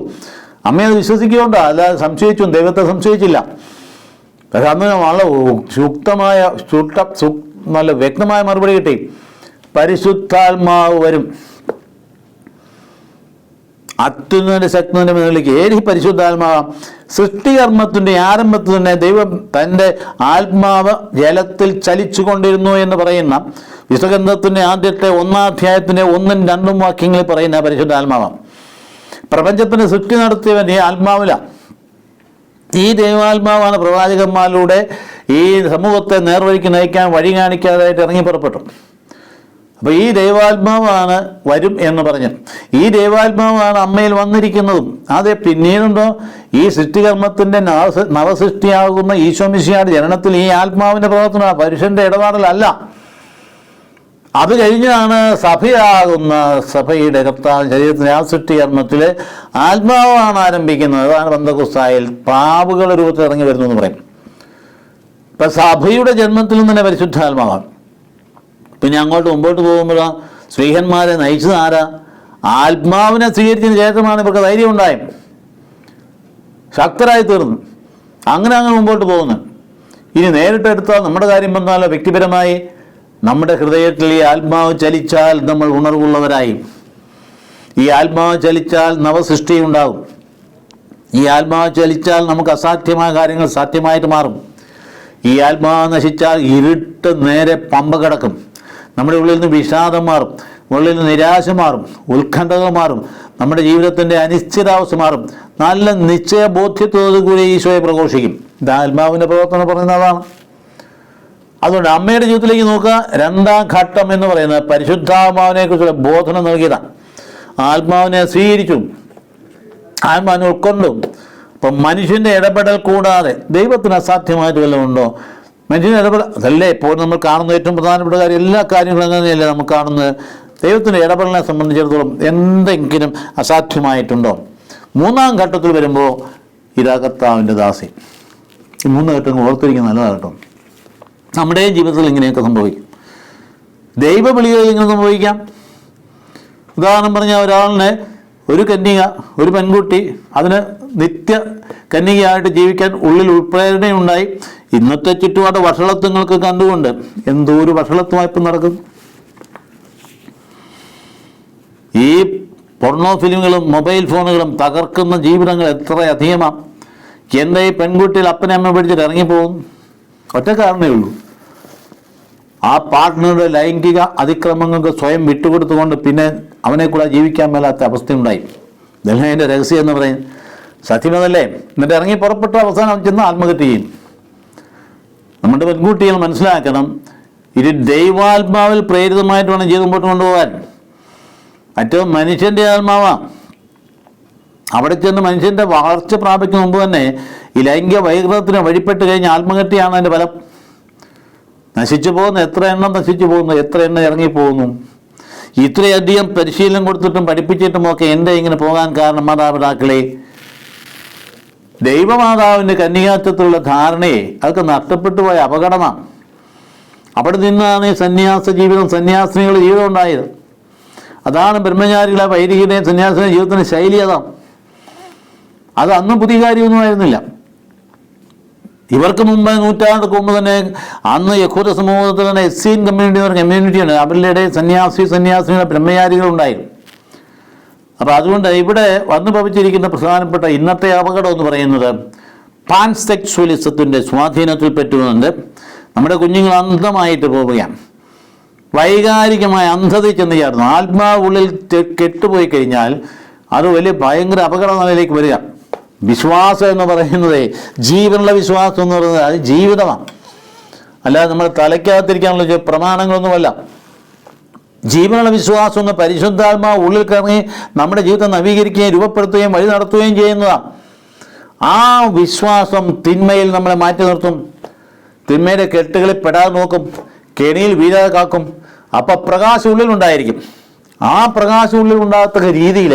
അമ്മയെ വിശ്വസിക്കുകയുണ്ടോ, അല്ലാതെ സംശയിച്ചു, ദൈവത്തെ സംശയിച്ചില്ല. പക്ഷെ അന്ന് വളരെ സൂക്തമായ നല്ല വ്യക്തമായ മറുപടി കിട്ടി. പരിശുദ്ധാത്മാവ് വരും, അത്യുന്നതന്റെ ശക്തിന്റെ മുന്നിലേക്ക്. ഏത് പരിശുദ്ധാത്മാവാം? സൃഷ്ടികർമ്മത്തിന്റെ ആരംഭത്തിൽ തന്നെ ദൈവം തൻ്റെ ആത്മാവ് ജലത്തിൽ ചലിച്ചു കൊണ്ടിരുന്നു എന്ന് പറയുന്ന വിശുദ്ധഗ്രന്ഥത്തിന്റെ ആദ്യത്തെ 1-ാം അധ്യായത്തിന്റെ 1-2 വാക്യങ്ങളിൽ പറയുന്ന പരിശുദ്ധാത്മാവാം. പ്രപഞ്ചത്തിന്റെ സൃഷ്ടി നടത്തിയവൻ ഈ ആത്മാവിലാണ്. ഈ ദൈവാത്മാവാണ് പ്രവാചകന്മാരിലൂടെ ഈ സമൂഹത്തെ നേർവഴിക്ക് നയിക്കാൻ വഴി കാണിക്കാതായിട്ട് ഇറങ്ങി പുറപ്പെട്ടു. അപ്പോൾ ഈ ദൈവാത്മാവാണ് വരും എന്ന് പറഞ്ഞു. ഈ ദൈവാത്മാവാണ് അമ്മയിൽ വന്നിരിക്കുന്നതും. അതെ, പിന്നീടുണ്ടോ ഈ സൃഷ്ടികർമ്മത്തിൻ്റെ നവസൃഷ്ടിയാകുന്ന ഈശോമിശിഹായുടെ ജനനത്തിൽ ഈ ആത്മാവിൻ്റെ പ്രവർത്തനമാണ്, പുരുഷന്റെ ഇടപാടിലല്ല. അത് കഴിഞ്ഞാണ് സഭയാകുന്ന സഭയുടെ കർത്താവ് ശരീരത്തിൻ്റെ ആ സൃഷ്ടികർമ്മത്തിൽ ആത്മാവാണ് ആരംഭിക്കുന്നത്. അതാണ് പെന്തക്കോസ്തായിൽ പാവുകളുടെ രൂപത്തിൽ ഇറങ്ങി വരുന്നു എന്ന് പറയും. ഇപ്പം സഭയുടെ ജന്മത്തിൽ നിന്ന് തന്നെ പരിശുദ്ധാത്മാവാണ്. പിന്നെ അങ്ങോട്ട് മുമ്പോട്ട് പോകുമ്പോഴാ സ്ത്രീഹന്മാരെ നയിച്ചത് ആരാ? ആത്മാവിനെ സ്വീകരിച്ചതിന് ശേഷമാണ് ഇവർക്ക് ധൈര്യം ഉണ്ടായത്, ശക്തരായി തീർന്നു. അങ്ങനെ മുമ്പോട്ട് പോകുന്നു. ഇനി നേരിട്ടെടുത്താൽ നമ്മുടെ കാര്യം വന്നാലോ, വ്യക്തിപരമായി നമ്മുടെ ഹൃദയത്തിൽ ഈ ആത്മാവ് ചലിച്ചാൽ നമ്മൾ ഉണർവുള്ളവരായി. ഈ ആത്മാവ് ചലിച്ചാൽ നവസൃഷ്ടി ഉണ്ടാകും. ഈ ആത്മാവ് ചലിച്ചാൽ നമുക്ക് അസാധ്യമായ കാര്യങ്ങൾ സാധ്യമായിട്ട് മാറും. ഈ ആത്മാവ് നശിച്ചാൽ ഇരുട്ട് നേരെ പമ്പ കിടക്കും. നമ്മുടെ ഉള്ളിൽ നിന്ന് വിഷാദം മാറും, ഉള്ളിൽ നിന്ന് നിരാശ മാറും, ഉത്കണ്ഠകൾ മാറും, നമ്മുടെ ജീവിതത്തിൻ്റെ അനിശ്ചിതാവസ്ഥ മാറും. നല്ല നിശ്ചയബോധ്യത്തോടു കൂടി ഈശോയെ പ്രഘോഷിക്കും. ഇത് ആത്മാവിൻ്റെ പ്രവർത്തനം പറയുന്നതാണ്. അതുകൊണ്ട് അമ്മയുടെ ജീവിതത്തിലേക്ക് നോക്കുക. രണ്ടാം ഘട്ടം എന്ന് പറയുന്നത് പരിശുദ്ധാത്മാവിനെ കുറിച്ചുള്ള ബോധനം നൽകിയതാണ്. ആത്മാവിനെ സ്വീകരിച്ചു, ആത്മാവിനെ ഉൾക്കൊണ്ടു. അപ്പം മനുഷ്യൻ്റെ ഇടപെടൽ കൂടാതെ ദൈവത്തിന് അസാധ്യമായിട്ട് വല്ലതും ഉണ്ടോ? മനുഷ്യൻ്റെ ഇടപെടൽ അതല്ലേ ഇപ്പോൾ നമ്മൾ കാണുന്ന ഏറ്റവും പ്രധാനപ്പെട്ട കാര്യം. എല്ലാ കാര്യങ്ങളും അങ്ങനെയല്ലേ നമുക്ക് കാണുന്നത്. ദൈവത്തിൻ്റെ ഇടപെടലിനെ സംബന്ധിച്ചിടത്തോളം എന്തെങ്കിലും അസാധ്യമായിട്ടുണ്ടോ? മൂന്നാം ഘട്ടത്തിൽ വരുമ്പോൾ ഇതാ കർത്താവിൻ്റെ ദാസി. ഈ 3 ഘട്ടങ്ങൾ ഓർത്തിരിക്കുന്ന നല്ലതാണ് കേട്ടോ. നമ്മുടെയും ജീവിതത്തിൽ ഇങ്ങനെയൊക്കെ സംഭവിക്കും. ദൈവവിളികളിൽ ഇങ്ങനെ സംഭവിക്കാം. ഉദാഹരണം പറഞ്ഞാൽ ഒരാളിനെ ഒരു കന്യക, ഒരു പെൺകുട്ടി അതിന് നിത്യ കന്യകയായിട്ട് ജീവിക്കാൻ ഉള്ളിൽ ഉൾപ്രേരണയുണ്ടായി. ഇന്നത്തെ ചുറ്റുപാട് വഷളത്വങ്ങൾക്ക് കണ്ടുകൊണ്ട് എന്തോ ഒരു വഷളത്വമായിപ്പം നടക്കും. ഈ പൊർണോ ഫിലിമുകളും മൊബൈൽ ഫോണുകളും തകർക്കുന്ന ജീവിതങ്ങൾ എത്ര അധികമാണ്. എന്താ ഈ പെൺകുട്ടിയിൽ അപ്പനെ അമ്മ പിടിച്ചിട്ട് ഇറങ്ങിപ്പോകും? ഒറ്റ കാരണമേ ഉള്ളൂ, ആ പാർട്ട്ണറുടെ ലൈംഗിക അതിക്രമങ്ങൾക്ക് സ്വയം വിട്ടുകൊടുത്തുകൊണ്ട് പിന്നെ അവനെ കൂടെ ജീവിക്കാൻ മേലാത്ത അവസ്ഥയുണ്ടായി. ഇതെല്ലാം അതിൻ്റെ രഹസ്യം എന്ന് പറയും. സത്യമതല്ലേ? എന്നിട്ട് ഇറങ്ങി പുറപ്പെട്ട അവസാനം ചെന്ന് ആത്മഹത്യ ചെയ്യും. നമ്മുടെ പെൺകുട്ടികൾ മനസ്സിലാക്കണം, ഇത് ദൈവാത്മാവിൽ പ്രേരിതമായിട്ട് വേണം ജീവിതം മുമ്പോട്ട് കൊണ്ടുപോകാൻ. മറ്റോ മനുഷ്യൻ്റെ ആത്മാവാണ്. അവിടെ ചെന്ന് മനുഷ്യൻ്റെ വളർച്ച പ്രാപിക്കുന്ന മുമ്പ് തന്നെ ഈ ലൈംഗിക വൈകൃതത്തിന് വഴിപ്പെട്ട് കഴിഞ്ഞ് ആത്മഹത്യയാണ് അതിൻ്റെ ഫലം. നശിച്ചു പോകുന്നു, എത്ര എണ്ണം നശിച്ചു പോകുന്നു, എത്ര എണ്ണം ഇറങ്ങിപ്പോകുന്നു. ഇത്രയധികം പരിശീലനം കൊടുത്തിട്ടും പഠിപ്പിച്ചിട്ടും ഒക്കെ എൻ്റെ ഇങ്ങനെ പോകാൻ കാരണം മാതാപിതാക്കളെ, ദൈവമാതാവിൻ്റെ കന്യാത്വത്തിലുള്ള ധാരണയെ അതൊക്കെ നഷ്ടപ്പെട്ടു പോയ അപകടമാണ്. അവിടെ നിന്നാണ് ഈ സന്യാസ ജീവിതം, സന്യാസിനികളുടെ ജീവിതം ഉണ്ടായത്. അതാണ് ബ്രഹ്മചാരികളെ വൈദികരുടെയും സന്യാസികളുടെ ജീവിതത്തിൻ്റെ ശൈലി. അതാണ്. അത് അന്നും പുതിയ കാര്യമൊന്നും ആയിരുന്നില്ല. ഇവർക്ക് മുമ്പ് നൂറ്റാണ്ടുകൾക്ക് മുമ്പ് തന്നെ അന്ന് യഹൂദ സമൂഹത്തിൽ തന്നെ എസ്സീൻ കമ്മ്യൂണിറ്റി എന്ന് പറഞ്ഞ കമ്മ്യൂണിറ്റിയാണ്. അവരുടെ സന്യാസിനികളെ ബ്രഹ്മചാരികളുണ്ടായിരുന്നു. അപ്പോൾ അതുകൊണ്ട് ഇവിടെ വന്നു ഭവിച്ചിരിക്കുന്ന പ്രധാനപ്പെട്ട ഇന്നത്തെ അപകടം എന്ന് പറയുന്നത് പാൻസെക്ച്വലിസത്തിൻ്റെ സ്വാധീനത്തിൽ പറ്റുന്നുണ്ട്. നമ്മുടെ കുഞ്ഞുങ്ങൾ അന്ധമായിട്ട് പോവുകയാണ്. വൈകാരികമായ അന്ധതയിൽ ചെന്ന് ചേർന്നു. ആത്മാവുള്ളിൽ കെട്ടുപോയി കഴിഞ്ഞാൽ അത് വലിയ ഭയങ്കര അപകട നിലയിലേക്ക് വരിക. വിശ്വാസം എന്ന് പറയുന്നത്, ജീവനുള്ള വിശ്വാസം എന്ന് പറയുന്നത് അത് ജീവിതമാണ്. അല്ലാതെ നമ്മൾ തലയ്ക്കകത്തിരിക്കാനുള്ള പ്രമാണങ്ങളൊന്നുമല്ല. ജീവനുള്ള വിശ്വാസം എന്ന് പരിശുദ്ധാത്മാവ് ഉള്ളിൽ കറങ്ങി നമ്മുടെ ജീവിതം നവീകരിക്കുകയും രൂപപ്പെടുത്തുകയും വഴി നടത്തുകയും ചെയ്യുന്നതാണ്. ആ വിശ്വാസം തിന്മയിൽ നമ്മളെ മാറ്റി നിർത്തും. തിന്മയുടെ കെട്ടുകളിൽ പെടാതെ നോക്കും, കെണിയിൽ വീഴാതെ കാക്കും. അപ്പം പ്രകാശം ഉള്ളിലുണ്ടായിരിക്കും. ആ പ്രകാശം ഉള്ളിൽ ഉണ്ടാകത്തക്ക രീതിയിൽ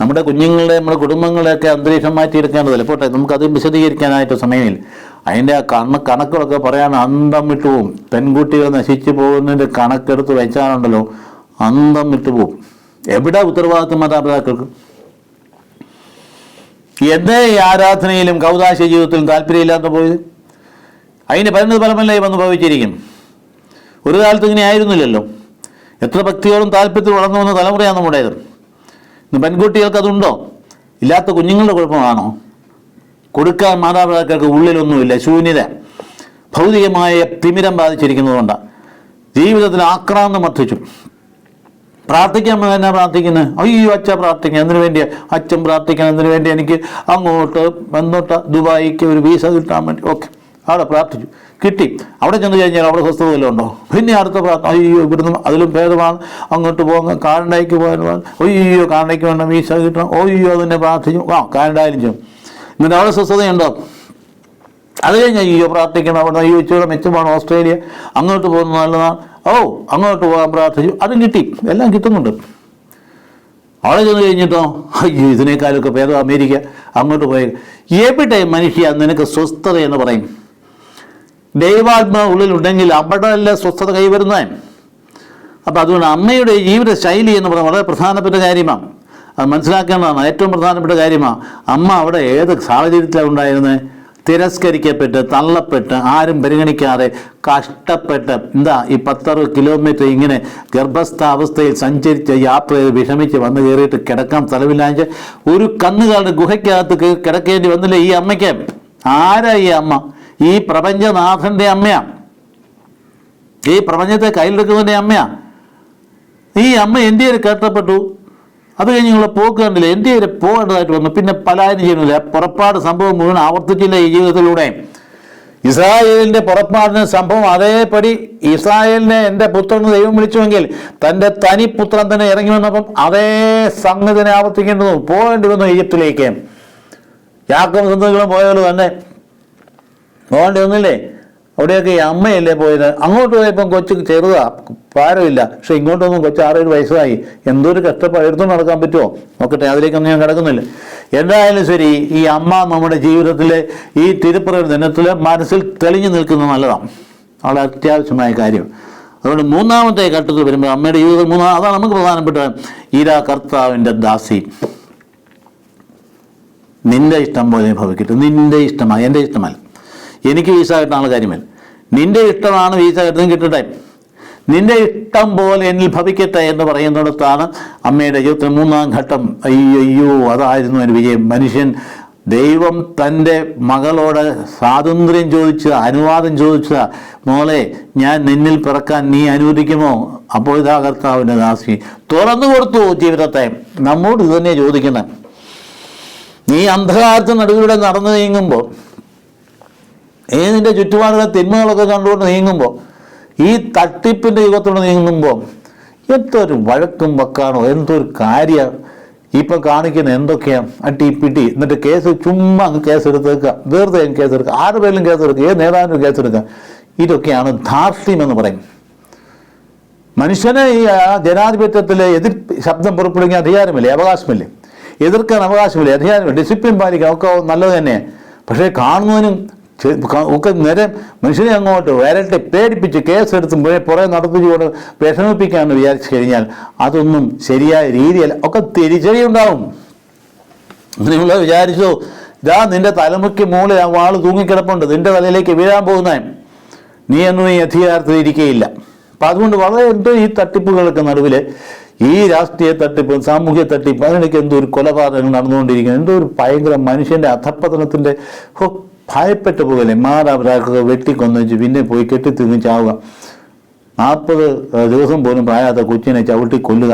നമ്മുടെ കുഞ്ഞുങ്ങളുടെ, നമ്മുടെ കുടുംബങ്ങളുടെയൊക്കെ അന്തരീക്ഷം മാറ്റിയെടുക്കേണ്ടതല്ല. പോട്ടെ, നമുക്കത് വിശദീകരിക്കാനായിട്ട് സമയമില്ല. അതിൻ്റെ ആ കണക്കുകളൊക്കെ പറയാൻ അന്തം വിട്ടുപോകും. പെൺകുട്ടികൾ നശിച്ചു പോകുന്നതിൻ്റെ കണക്കെടുത്ത് വെച്ചാലുണ്ടല്ലോ അന്തം വിട്ടുപോകും. എവിടെ ഉത്തരവാദിത്വം മാതാപിതാക്കൾക്ക്? എന്തേ ഈ ആരാധനയിലും കൗതാശ ജീവിതത്തിലും താല്പര്യമില്ലാത്ത പോയത്? അതിന് പരിണത ഫലമല്ലേ വന്ന് ഭവിച്ചിരിക്കും. ഒരു കാലത്ത് ഇങ്ങനെ ആയിരുന്നില്ലല്ലോ. എത്ര ഭക്തിയോടും താല്പര്യത്തിൽ വളർന്നു വന്ന തലമുറയാണ് നമ്മുടേത്. ഇന്ന് പെൺകുട്ടികൾക്ക് അതുണ്ടോ? ഇല്ലാത്ത കുഞ്ഞുങ്ങളുടെ കുഴപ്പമാണോ? കൊടുക്കാൻ മാതാപിതാക്കൾക്ക് ഉള്ളിലൊന്നുമില്ല, ശൂന്യത, ഭൗതികമായ തിമിരം ബാധിച്ചിരിക്കുന്നതുകൊണ്ടാണ്. ജീവിതത്തിൽ ആക്രാന്തം വർദ്ധിച്ചു. പ്രാർത്ഥിക്കാൻ തന്നെ പ്രാർത്ഥിക്കുന്നത്, അയ്യോ അച്ഛ പ്രാർത്ഥിക്കണം, എന്തിനു വേണ്ടിയാ അച്ഛൻ പ്രാർത്ഥിക്കണം? എന്തിനു വേണ്ടി? എനിക്ക് അങ്ങോട്ട് ദുബായിക്ക് ഒരു വീസ കിട്ടാൻ വേണ്ടി. ഓക്കെ, അവിടെ പ്രാർത്ഥിച്ചു, കിട്ടി. അവിടെ ചെന്ന് കഴിഞ്ഞാൽ അവിടെ സ്വസ്ഥത വല്ലതും ഉണ്ടോ? പിന്നെ അടുത്ത പ്രാർത്ഥന, അയ്യോ ഇവിടുന്ന് അതിലും ഭേദമാണ് അങ്ങോട്ട് പോകാൻ, കാനഡയ്ക്ക് പോകാൻ, അയ്യോ കാനഡയ്ക്ക് വേണ്ട വീസ കിട്ടണം, അയ്യോ അതിനെ പ്രാർത്ഥിച്ചു, കാനഡയിലും ചെയ്യും. എന്നിട്ട് അവിടെ സ്വസ്ഥതയുണ്ടോ? അത് കഴിഞ്ഞ് അയ്യോ പ്രാർത്ഥിക്കണം, അവിടെ അയ്യോ ഇച്ചിരി മെച്ചമാണ് ഓസ്ട്രേലിയ, അങ്ങോട്ട് പോകുന്നത് നല്ലതാണ്, അങ്ങോട്ട് പോകാൻ പ്രാർത്ഥിച്ചു, അതും കിട്ടി, എല്ലാം കിട്ടുന്നുണ്ട്. അവിടെ ചെന്ന് കഴിഞ്ഞിട്ടോ അയ്യോ ഇതിനേക്കാളൊക്കെ ഭേദം അമേരിക്ക, അങ്ങോട്ട് പോയത്. എവിടെ മനുഷ്യ നിനക്ക് സ്വസ്ഥത എന്ന് പറയും? ദൈവാത്മാ ഉള്ളിലുണ്ടെങ്കിൽ അവിടെ അല്ല സ്വസ്ഥത കൈവരുന്നേ. അപ്പം അതുകൊണ്ട് അമ്മയുടെ ജീവിത ശൈലി എന്ന് പറയുന്നത് വളരെ പ്രധാനപ്പെട്ട കാര്യമാണ്. അത് മനസ്സിലാക്കേണ്ടതാണ്, ഏറ്റവും പ്രധാനപ്പെട്ട കാര്യമാണ്. അമ്മ അവിടെ ഏത് സാഹചര്യത്തിലാണ് ഉണ്ടായിരുന്നത്? തിരസ്കരിക്കപ്പെട്ട്, തള്ളപ്പെട്ട്, ആരും പരിഗണിക്കാതെ കഷ്ടപ്പെട്ട് ഈ 10-60 കിലോമീറ്റർ ഇങ്ങനെ ഗർഭസ്ഥാവസ്ഥയിൽ സഞ്ചരിച്ച് യാത്ര ചെയ്ത് വിഷമിച്ച് വന്ന് കയറിയിട്ട് കിടക്കാൻ സ്ഥലമില്ലാഞ്ഞ് ഒരു കന്നുകാലിൻ്റെ ഗുഹയ്ക്കകത്ത് കിടക്കേണ്ടി വന്നില്ലേ ഈ അമ്മയ്ക്ക്? ആരാ ഈ അമ്മ? ഈ പ്രപഞ്ചനാഥൻ്റെ അമ്മയാണ്. ഈ പ്രപഞ്ചത്തെ കയ്യിലെടുക്കുന്നതിൻ്റെ അമ്മയാണ്. ഈ അമ്മ എൻ്റെ കഷ്ടപ്പെട്ടു. അത് കഴിഞ്ഞ് നിങ്ങളെ പോക്ക് കണ്ടില്ല, എൻ്റെ വരെ പോകേണ്ടതായിട്ട് വന്നു. പിന്നെ പലായനം ചെയ്യുന്നില്ല. പുറപ്പാട് സംഭവം മുഴുവൻ ആവർത്തിച്ചില്ല ഈ ജീവിതത്തിലൂടെ. ഇസ്രായേലിൻ്റെ പുറപ്പാടിന് സംഭവം അതേപടി ഇസ്രായേലിനെ എൻ്റെ പുത്രൻ ദൈവം വിളിച്ചുവെങ്കിൽ തൻ്റെ തനിപുത്രൻ തന്നെ ഇറങ്ങി വന്നപ്പം അതേ സംഗതിനെ ആവർത്തിക്കേണ്ടത് പോകേണ്ടി വന്നു ഈജിപ്തിലേക്ക്. യാക്കോബ് സന്തതികളും പോയാലും തന്നെ പോകേണ്ടി വന്നില്ലേ? അവിടെയൊക്കെ ഈ അമ്മയല്ലേ പോയത്. അങ്ങോട്ട് പോയപ്പം കൊച്ചു ചെറുതാ, ഭാരമില്ല. പക്ഷെ ഇങ്ങോട്ടൊന്നും കൊച്ചു 6-7 വയസ്സായി. എന്തൊരു കഷ്ടപ്പാട്, എടുത്തുകൊണ്ട് നടക്കാൻ പറ്റുമോ? നോക്കട്ടെ, അതിലേക്കൊന്നും ഞാൻ കിടക്കുന്നില്ല. എന്തായാലും ശരി, ഈ അമ്മ നമ്മുടെ ജീവിതത്തിലെ ഈ തിരുപ്പിറവി ദിനത്തിൽ മനസ്സിൽ തെളിഞ്ഞു നിൽക്കുന്നത് നല്ലതാണ്, വളരെ അത്യാവശ്യമായ കാര്യം. അതുകൊണ്ട് മൂന്നാമത്തെ ഘട്ടത്തിൽ വരുമ്പോൾ അമ്മയുടെ ജീവിതത്തിൽ അതാണ് നമുക്ക് പ്രധാനപ്പെട്ട. ഈരാ കർത്താവിൻ്റെ ദാസി, നിന്റെ ഇഷ്ടം പോലെ ഭവിക്കട്ടെ. നിന്റെ ഇഷ്ടമാണ്, എൻ്റെ ഇഷ്ടമല്ല. എനിക്ക് വീസ കിട്ടാനുള്ള കാര്യമല്ല, നിന്റെ ഇഷ്ടമാണ് വീസ കിട്ടുന്നത്, കിട്ടട്ടെ. നിന്റെ ഇഷ്ടം പോലെ എന്നിൽ ഭവിക്കട്ടെ എന്ന് പറയുന്നിടത്താണ് അമ്മയുടെ ജീവിതത്തിൽ മൂന്നാം ഘട്ടം. അയ്യോ അതായിരുന്നു എൻ്റെ വിജയം. മനുഷ്യൻ, ദൈവം തൻ്റെ മകളോട് സ്വാതന്ത്ര്യം ചോദിച്ചത്, അനുവാദം ചോദിച്ചത്, മോളെ ഞാൻ നിന്നിൽ പിറക്കാൻ നീ അനുവദിക്കുമോ? അപ്പോൾ ഇതാ കർത്താവിൻ്റെ ദാസി തുറന്നു കൊടുത്തു ജീവിതത്തെ. നമ്മോട് ഇത് തന്നെ ചോദിക്കുന്നത്. നീ അന്ധകാരത്തിന് നടുവിലൂടെ നടന്നു നീങ്ങുമ്പോൾ, നിന്റെ ചുറ്റുപാടുള്ള തിന്മകളൊക്കെ കണ്ടുകൊണ്ട് നീങ്ങുമ്പോൾ, ഈ തട്ടിപ്പിൻ്റെ യുഗത്തോടെ നീങ്ങുമ്പോൾ എന്തൊരു വഴക്കും വക്കാണോ, എന്തൊരു കാര്യം ഇപ്പം കാണിക്കുന്ന എന്തൊക്കെയാണ് അട്ടിപ്പിട്ടി. എന്നിട്ട് കേസ് ചുമ്മാ കേസ് എടുത്തേക്കുക, വെറുതെ കേസ് എടുക്കുക, ആരുടെ പേരിലും കേസ് എടുക്കുക, ഏത് നേതാവിനും കേസ് എടുക്കുക. ഇതൊക്കെയാണ് ധാർഷ്ട്യം എന്ന് പറയും. മനുഷ്യന് ഈ ജനാധിപത്യത്തിൽ എതിർ ശബ്ദം പുറപ്പെടുവിക്കാൻ അധികാരമില്ലേ, അവകാശമില്ലേ, എതിർക്കാൻ അവകാശമില്ലേ, അധികാരമില്ല, ഡിസിപ്ലിൻ പാലിക്കാം, ഒക്കെ നല്ലത് തന്നെ. പക്ഷേ കാണുന്നതിനും ഒക്കെ നേരെ മനുഷ്യനെ അങ്ങോട്ട് വരട്ടെ പേടിപ്പിച്ച് കേസെടുത്തും പുറകെ നടത്തിച്ചുകൊണ്ട് വിഷമിപ്പിക്കാമെന്ന് വിചാരിച്ചു കഴിഞ്ഞാൽ അതൊന്നും ശരിയായ രീതിയല്ല. ഒക്കെ തിരിച്ചടിയുണ്ടാവും. അങ്ങനെയുള്ള വിചാരിച്ചോ, ഇതാ നിന്റെ തലമുക്ക് മുകളിൽ ആ വാള് തൂങ്ങിക്കിടപ്പുണ്ട്, നിന്റെ തലയിലേക്ക് വീഴാൻ പോകുന്ന നീ എന്നും ഈ അധികാരത്തിൽ ഇരിക്കുകയില്ല. അപ്പം അതുകൊണ്ട് വളരെ എന്തോ ഈ തട്ടിപ്പുകൾക്ക് നടുവിൽ, ഈ രാഷ്ട്രീയ തട്ടിപ്പ്, സാമൂഹ്യ തട്ടിപ്പ്, അതിനൊക്കെ എന്തോ ഒരു കൊലപാതകങ്ങൾ നടന്നുകൊണ്ടിരിക്കുന്നത്, എന്തോ ഒരു ഭയങ്കര മനുഷ്യൻ്റെ അധപ്പതനത്തിൻ്റെ ഭയപ്പെട്ട പോലെ മാതാപിതാക്കളൊക്കെ വെട്ടിക്കൊന്നിച്ച് പിന്നെ പോയി കെട്ടിത്തിങ്ങി ചാവുക, 40 ദിവസം പോലും പ്രായത്തെ കൊച്ചിനെ ചവിട്ടി കൊല്ലുക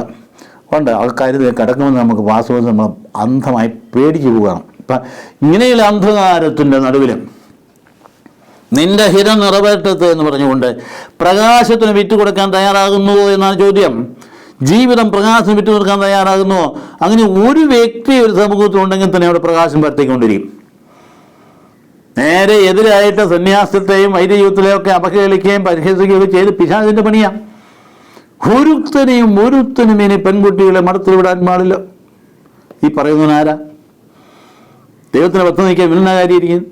കൊണ്ട് ആൾക്കാർ കിടക്കുമെന്ന് നമുക്ക് വാസ്തവത്തിൽ നമ്മൾ അന്ധമായി പേടിച്ചു പോവുകയാണ്. ഇപ്പം ഇങ്ങനെയുള്ള അന്ധകാരത്തിൻ്റെ നടുവിൽ നിന്റെ ഹിതം നിറവേറ്റത്ത് എന്ന് പറഞ്ഞുകൊണ്ട് പ്രകാശത്തിന് വിറ്റുകൊടുക്കാൻ തയ്യാറാകുന്നുവോ എന്നാണ് ചോദ്യം. ജീവിതം പ്രകാശം വിറ്റുകൊടുക്കാൻ തയ്യാറാകുന്നുവോ? അങ്ങനെ ഒരു വ്യക്തി ഒരു സമൂഹത്തിലുണ്ടെങ്കിൽ തന്നെ അവിടെ പ്രകാശം പരത്തിക്കൊണ്ടിരിക്കും. നേരെ എതിരായിട്ട് സന്യാസത്തെയും വൈദ്യജീവിതത്തിലെയും ഒക്കെ അപഹേളിക്കുകയും പരിഹസിക്കുകയും ചെയ്ത് പിശാചിന്റെ പണിയാണ്. ഒരുത്തനും ഇനി പെൺകുട്ടികളെ മടത്തിൽ വിടാൻ പാടില്ല. ഈ പറയുന്നവനാരാ? ദൈവത്തിന് പത്ത് നീക്കാൻ വില്ലനാകാരിയിരിക്കും.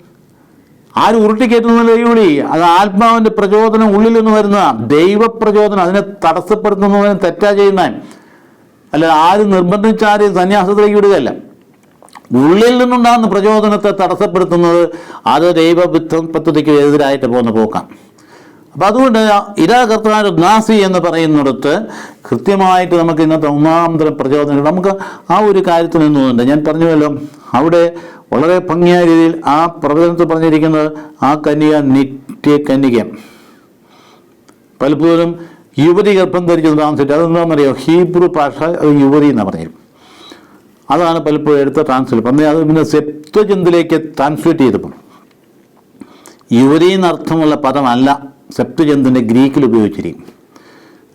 ആരും ഉരുട്ടിക്കയറ്റുന്ന ദൈവവിളി, അത് ആത്മാവിന്റെ പ്രചോദനം ഉള്ളിൽ നിന്ന് വരുന്നതാണ്. ദൈവപ്രചോദനം അതിനെ തടസ്സപ്പെടുത്തുന്നതിന് തെറ്റാ ചെയ്യുന്ന, അല്ല ആരും നിർബന്ധിച്ചാരെയും സന്യാസത്തിലേക്ക് വിടുകയല്ല. ഉള്ളിൽ നിന്നുണ്ടാകുന്ന പ്രചോദനത്തെ തടസ്സപ്പെടുത്തുന്നത് അത് ദൈവബുദ്ധ പദ്ധതിക്ക് എതിരായിട്ട് പോകുന്ന പോക്കാണ്. അപ്പം അതുകൊണ്ട് ഇരാകർത്താർ നാസി എന്ന് പറയുന്നിടത്ത് കൃത്യമായിട്ട് നമുക്ക് ഇന്നത്തെ ഒന്നാമതരം പ്രചോദനം നമുക്ക് ആ ഒരു കാര്യത്തിൽ നിന്നുണ്ട്. ഞാൻ പറഞ്ഞുവല്ലോ, അവിടെ വളരെ ഭംഗിയായ രീതിയിൽ ആ പ്രവചനത്തിൽ പറഞ്ഞിരിക്കുന്നത് ആ കന്യക നിത്യകന്യക. പലപ്പോഴും യുവതി ഗർഭം ധരിച്ചത് താമസിച്ചിട്ട് അതെന്താണെന്നറിയോ, ഹീബ്രു ഭാഷ യുവതി എന്നാണ് പറഞ്ഞത്. അതാണ് പലപ്പോഴും എടുത്ത ട്രാൻസ്ലേറ്റ്. അന്നേ അത് പിന്നെ സെപ്റ്റജന്തിലേക്ക് ട്രാൻസ്ലേറ്റ് ചെയ്തപ്പോൾ യുവതി എന്നർത്ഥമുള്ള പദമല്ല സെപ്റ്റജന്തിൻ്റെ ഗ്രീക്കിൽ ഉപയോഗിച്ചിരിക്കും.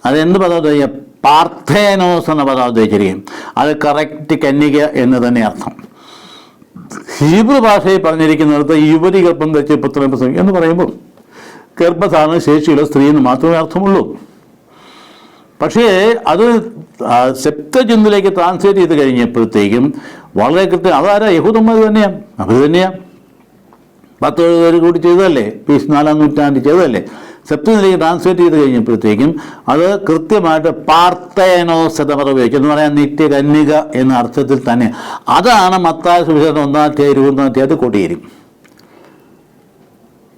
അതെന്ത് പദം ഉദ്ദേശിക്കുക? പാർത്തേനോസ് എന്ന പദം ഉദ്ദേശിച്ചിരിക്കും. അത് കറക്റ്റ് കന്യക എന്ന് തന്നെ അർത്ഥം. ഹീബ്രു ഭാഷയിൽ പറഞ്ഞിരിക്കുന്നിടത്ത് യുവതി ഗർഭം ധരിച്ച് പുത്രനെ പ്രസവിക്കും എന്ന് പറയുമ്പോൾ ഗർഭധാരണ ശേഷിയുള്ള സ്ത്രീ എന്ന് മാത്രമേ അർത്ഥമുള്ളൂ. പക്ഷേ അത് സെപ്റ്റജന്തിലേക്ക് ട്രാൻസ്ലേറ്റ് ചെയ്ത് കഴിഞ്ഞപ്പോഴത്തേക്കും വളരെ കൃത്യം അതാരാ? യഹൂദന്മാർ തന്നെയാണ്. അവർ തന്നെയാണ് 10 പേര് കൂടി ചെയ്തതല്ലേ, 4-ാം നൂറ്റാണ്ടിൽ ചെയ്തതല്ലേ. സെപ്റ്റജന്തിലേക്ക് ട്രാൻസ്ലേറ്റ് ചെയ്ത് കഴിഞ്ഞപ്പോഴത്തേക്കും അത് കൃത്യമായിട്ട് പാർത്തേനോസ് എന്ന് ഉപയോഗിച്ചു എന്ന് പറയാൻ നിത്യകന്യക എന്ന അർത്ഥത്തിൽ തന്നെ. അതാണ് മത്തായി സുവിശേഷം 1-ാം കോട്ടിയേരും.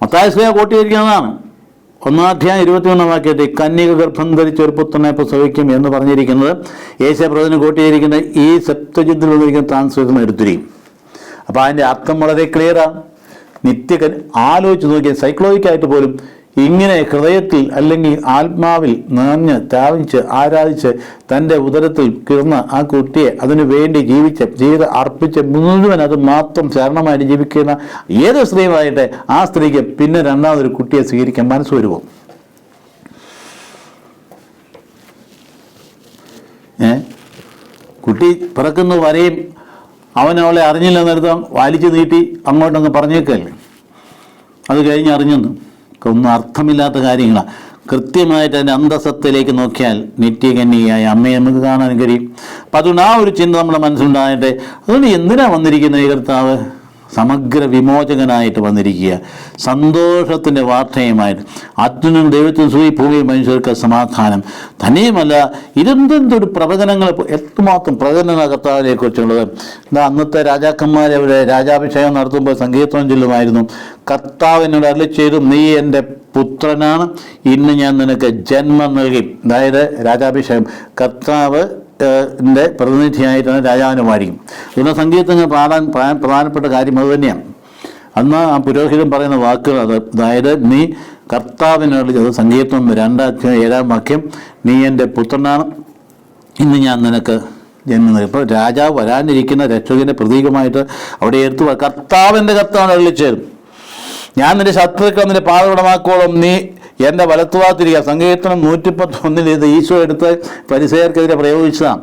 മത്തായി സുവിശേഷം കോട്ടിയിരിക്കുന്നതാണ് 1-ാം 21 കന്യക ഗർഭം ധരിച്ച ഒരു പുത്രനെ പ്രസവിക്കും എന്ന് പറഞ്ഞിരിക്കുന്നത് യേശുപ്രവചനം കോട്ടിയിരിക്കുന്ന ഈ സെപ്റ്റജന്തിൽ വന്നിരിക്കുന്ന ട്രാൻസ്ലേഷൻ എടുത്തിരിക്കും. അപ്പോൾ അതിൻ്റെ അർത്ഥം വളരെ ക്ലിയറാണ്. ആലോചിച്ച് നോക്കിയാൽ സൈക്കോളജിക്കായിട്ട് പോലും ഇങ്ങനെ ഹൃദയത്തിൽ അല്ലെങ്കിൽ ആത്മാവിൽ നിറഞ്ഞ് താവിച്ച് ആരാധിച്ച് തൻ്റെ ഉദരത്തിൽ കിടന്ന ആ കുട്ടിയെ അതിനു വേണ്ടി ജീവിതം അർപ്പിച്ച് മുഴുവൻ അത് മാത്രം ശരണമായിട്ട് ജീവിക്കുന്ന ഏത് സ്ത്രീയുമായിട്ട് ആ സ്ത്രീക്ക് പിന്നെ രണ്ടാമതൊരു കുട്ടിയെ സ്വീകരിക്കാൻ മനസ്സ് വരുമോ? കുട്ടി പിറക്കുന്ന വരെയും അവനവളെ അറിഞ്ഞില്ലെന്നിടത്ത് വലിച്ചു നീട്ടി അങ്ങോട്ടങ്ങ് പറഞ്ഞേക്കല്ലേ. അത് കഴിഞ്ഞ് അറിഞ്ഞെന്ന് ഒന്നും അർത്ഥമില്ലാത്ത കാര്യങ്ങളാണ്. കൃത്യമായിട്ട് അതിൻ്റെ അന്തസത്തിലേക്ക് നോക്കിയാൽ നിത്യകന്യകയായ അമ്മയെ നമുക്ക് കാണാൻ കഴിയും. അപ്പം അതുകൊണ്ട് ആ ഒരു ചിന്ത നമ്മുടെ മനസ്സിലുണ്ടായിട്ട് അതുകൊണ്ട് എന്തിനാണ് വന്നിരിക്കുന്നത് ഈ കർത്താവ്? സമഗ്ര വിമോചകനായിട്ട് വന്നിരിക്കുക, സന്തോഷത്തിൻ്റെ വാർത്തയുമായിട്ട്. അത്യുനും ദൈവത്തിന് സൂയി ഭൂമിയിൽ മനുഷ്യർക്ക് സമാധാനം. തന്നെയുമല്ല ഇതെന്തൊരു പ്രവചനങ്ങൾ, എത്രമാത്രം പ്രവചനങ്ങൾ കർത്താവിനെ കുറിച്ചുള്ളത്. അന്നത്തെ രാജാക്കന്മാരെ അവരെ രാജാഭിഷേകം നടത്തുമ്പോൾ സങ്കീർത്തനം ചൊല്ലുമായിരുന്നു. കർത്താവിനോട് അരുളിച്ചെയ്തു, നീ എൻ്റെ പുത്രനാണ്, ഇന്ന് ഞാൻ നിനക്ക് ജന്മം നൽകി. അതായത് രാജാഭിഷേകം കർത്താവ് ൻ്റെ പ്രതിനിധിയായിട്ടാണ് രാജാവിനെ വാഴിക്കും. ഇന്ന് സംഗീതത്തിന് പ്രധാനപ്പെട്ട കാര്യം അത് തന്നെയാണ്. അന്ന് ആ പുരോഹിതൻ പറയുന്ന വാക്കുകൾ അത്, അതായത് നീ കർത്താവിനോട് സംഗീതം 2-ാം 7-ാം വാക്യം, നീ എൻ്റെ പുത്രനാണ്, ഇന്ന് ഞാൻ നിനക്ക് ജന്മം. ഇപ്പോൾ രാജാവ് വരാനിരിക്കുന്ന രക്ഷകന്റെ പ്രതീകമായിട്ട് അവിടെ എടുത്തു കർത്താവിൻ്റെ കർത്താവ് അരുളിച്ചേരും. ഞാൻ നിന്റെ ശത്രുക്കൾ നിന്റെ പാതപടമാക്കോളം നീ എൻ്റെ വലത്തുഭാഗത്തിരിക്കുക. സങ്കീർത്തനം 111 ഇത് ഈശോ എടുത്ത് പരിസയർക്കെതിരെ പ്രയോഗിച്ചതാണ്.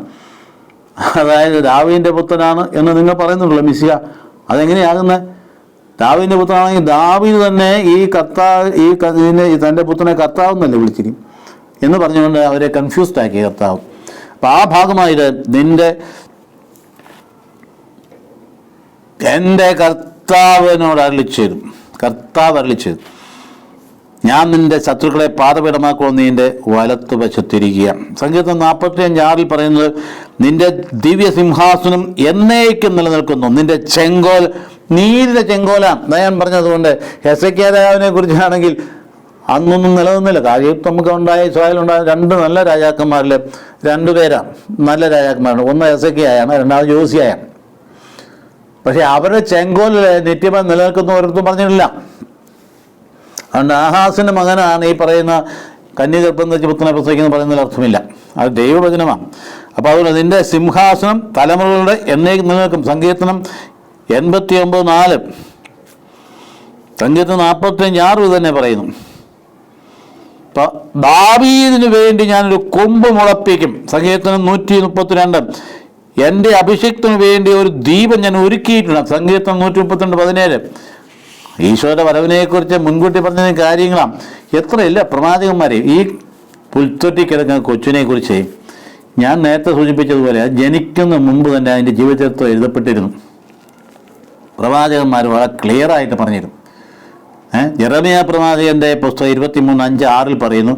അതായത് ദാവീദിന്റെ പുത്രനാണ് എന്ന് നിങ്ങൾ പറയുന്നുണ്ടല്ലോ മിശിഹ. അതെങ്ങനെയാകുന്നത്? ദാവീദിന്റെ പുത്രനാണെങ്കിൽ ദാവീദ് തന്നെ ഈ തൻ്റെ പുത്രനെ കർത്താവ് എന്നല്ലേ വിളിച്ചിരിക്കും എന്ന് പറഞ്ഞുകൊണ്ട് അവരെ കൺഫ്യൂസ്ഡ് ആക്കി കർത്താവ്. അപ്പം ആ ഭാഗമായിട്ട് എൻ്റെ കർത്താവിനോട് അരുളിച്ചേരും. കർത്താവ് അരുളിച്ചേരും, ഞാൻ നിന്റെ ശത്രുക്കളെ പാതപീഠമാക്കുവാൻ നീ എൻ്റെ വലത്തുവശത്തിരിക്കുക. സങ്കീർത്തനം 45:6 പറയുന്നത്, നിന്റെ ദിവ്യ സിംഹാസനം എന്നേക്കും നിലനിൽക്കുന്നു, നിന്റെ ചെങ്കോൽ നീതിയുടെ ചെങ്കോലാണ്. ഞാൻ പറഞ്ഞതുകൊണ്ട് ഹെസക്കിയാ രാജാവിനെ കുറിച്ചാണെങ്കിൽ അന്നൊന്നും നിലനിന്നില്ല. കാര്യം നമുക്ക് ഇസ്രായേലുണ്ടായ 2 നല്ല രാജാക്കന്മാരിൽ 2 പേരാണ് നല്ല രാജാക്കന്മാരാണ്. ഒന്ന് ഹെസക്കിയായാണ്, രണ്ടാമത് യോസിയായാണ്. പക്ഷെ അവരുടെ ചെങ്കോലിൽ നിത്യമായി നിലനിൽക്കുന്ന ഓരോരുത്തരും പറഞ്ഞിട്ടില്ല. അതുകൊണ്ട് ആഹാസിൻ്റെ മകനാണ് ഈ പറയുന്ന കന്യകർപ്പം വെച്ച് പുത്രനെ പ്രസവിക്കുന്നത് പറയുന്നതിൽ അർത്ഥമില്ല. അത് ദൈവവചനമാണ്. അപ്പോൾ അതുകൊണ്ട് നിന്റെ സിംഹാസനം തലമുറകളുടെ എന്നേക്കും നിലനിൽക്കും. സങ്കീർത്തനം 89:4, സങ്കീർത്തനം 45:6 തന്നെ പറയുന്നു. അപ്പോൾ ദാവീദിന് വേണ്ടി ഞാനൊരു കൊമ്പ് മുളപ്പിക്കും. സങ്കീർത്തനം 132, എൻ്റെ അഭിഷിക്തന് വേണ്ടി ഒരു ദീപം ഞാൻ ഒരുക്കിയിട്ടുണ്ട്. സങ്കീർത്തനം 132:17. ഈശോയുടെ വരവിനെക്കുറിച്ച് മുൻകൂട്ടി പറഞ്ഞ കാര്യങ്ങളാണ്. എത്രയില്ല പ്രവാചകന്മാരെ. ഈ പുൽത്തൊട്ടി കിടക്കുന്ന കൊച്ചിനെ കുറിച്ച് ഞാൻ നേരത്തെ സൂചിപ്പിച്ചതുപോലെ ജനിക്കുന്ന മുമ്പ് തന്നെ അതിൻ്റെ ജീവചരിത്രം എഴുതപ്പെട്ടിരുന്നു. പ്രവാചകന്മാർ വളരെ ക്ലിയറായിട്ട് പറഞ്ഞിരുന്നു. യെരമ്യാ പ്രവാചകന്റെ പുസ്തകം 23:5-6 പറയുന്നു,